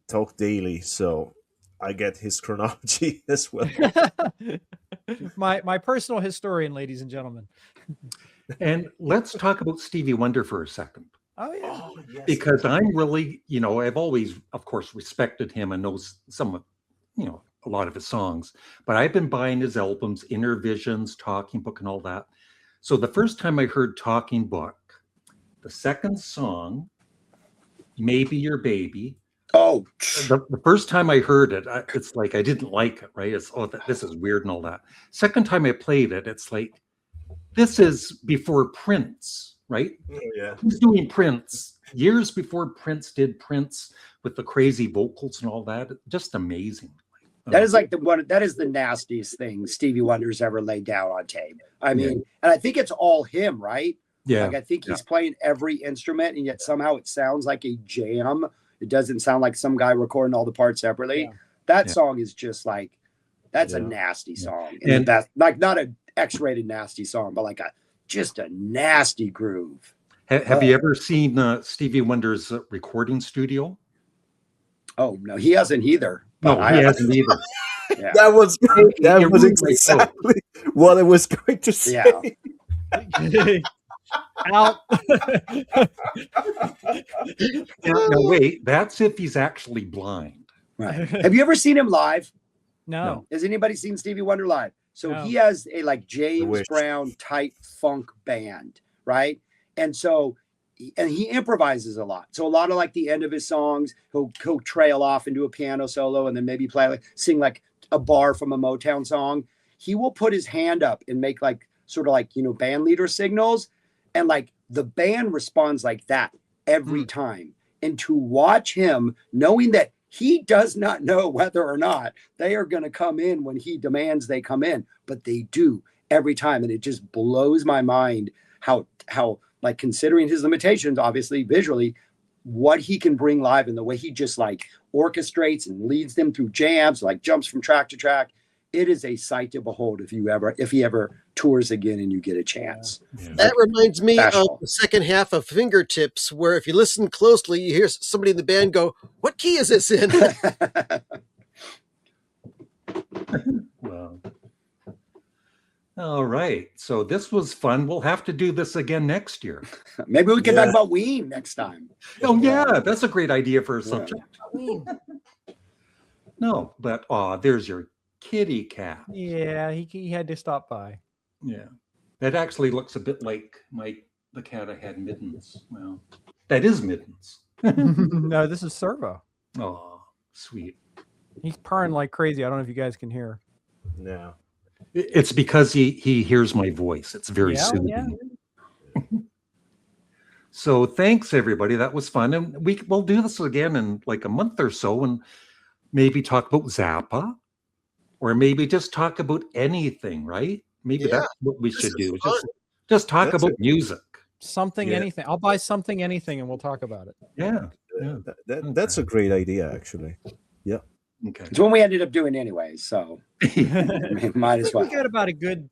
talk daily, so I get his chronology as well. my personal historian, ladies and gentlemen. And let's talk about Stevie Wonder for a second. Oh yeah. Oh, yes. Because I'm really, I've always, of course, respected him and knows some of, a lot of his songs, but I've been buying his albums, Inner Visions, Talking Book, and all that. So the first time I heard Talking Book, the second song, Maybe Your Baby. Oh, The first time I heard it, it's like I didn't like it, right? It's, this is weird and all that. Second time I played it, it's like, this is before Prince, right? Yeah. He's doing Prince years before Prince did Prince with the crazy vocals and all that. Just amazing. that is like that is the nastiest thing Stevie Wonder's ever laid down on tape. I mean, and I think it's all him, right? Yeah. Like I think he's playing every instrument, and yet somehow it sounds like a jam. It doesn't sound like some guy recording all the parts separately. Yeah. That song is just like, that's a nasty song. And that's like not an X-rated nasty song, but like just a nasty groove. Have you ever seen Stevie Wonder's recording studio? Oh no, he hasn't either. No, But he hasn't either. Yeah. That was It was exactly what I was going to say. Yeah. Out. Now wait, that's if he's actually blind. Right. Have you ever seen him live? No. Has anybody seen Stevie Wonder live? So No. he has a like James wish. Brown type funk band, right? And so he improvises a lot. So a lot of like the end of his songs, he'll trail off into a piano solo and then maybe sing like a bar from a Motown song. He will put his hand up and make like sort of like, band leader signals. And like the band responds like that every time. And to watch him knowing that he does not know whether or not they are going to come in when he demands they come in, but they do every time. And it just blows my mind how like considering his limitations, obviously visually, what he can bring live and the way he just like orchestrates and leads them through jams, like jumps from track to track. It is a sight to behold if he ever tours again and you get a chance. Yeah. That reminds me Bashful. of the second half of Fingertips, where if you listen closely, you hear somebody in the band go, "What key is this in?" Well, all right. So this was fun. We'll have to do this again next year. Maybe we can Yeah. talk about Ween next time. Oh yeah, that's a great idea for a Yeah. subject. No, but there's your kitty cat. Yeah, he had to stop by. Yeah, that actually looks a bit like the cat I had, Mittens. Well, that is Mittens. No, this is Servo. Oh, sweet. He's purring like crazy. I don't know if you guys can hear. Yeah. It's because he hears my voice. It's very Yeah, soothing. So thanks everybody. That was fun, and we'll do this again in like a month or so, and maybe talk about Zappa, or maybe just talk about anything. Right? Maybe Yeah, that's what we this should is do. fun. Just talk That's about music. Something, Yeah. anything. I'll buy something, anything, and we'll talk about it. Yeah. Yeah. That's a great idea, actually. Okay. It's what we ended up doing anyway, so might as well. We got about a good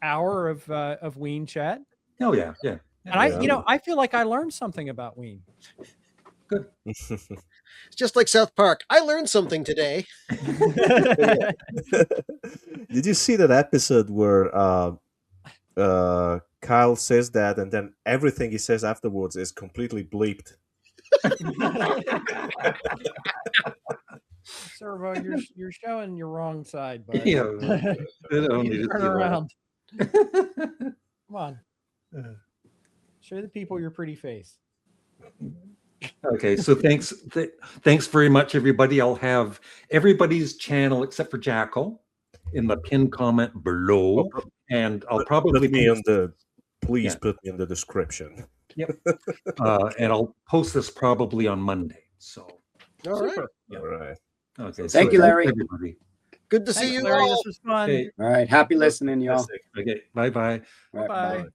hour of Ween chat, Oh yeah. Yeah. and Yeah. I feel like I learned something about Ween. It's just like South Park. I learned something today. Did you see that episode where Kyle says that, and then everything he says afterwards is completely bleeped? Servo, you're showing your wrong side, bud. Yeah. They don't You need to turn do that. around. Come on. Show the people your pretty face. Okay, so thanks very much, everybody. I'll have everybody's channel except for Jackal in the pinned comment below, and I'll probably Put me post, in the. Please Yeah. put me in the description. and I'll post this probably on Monday. So All right. Yeah. All right. okay, Thank you, thanks, Larry. everybody. Good to see Thanks, you Larry. all. This was fun. Okay, All right. Happy listening, y'all. Fantastic. okay, bye bye. All right, Bye. bye.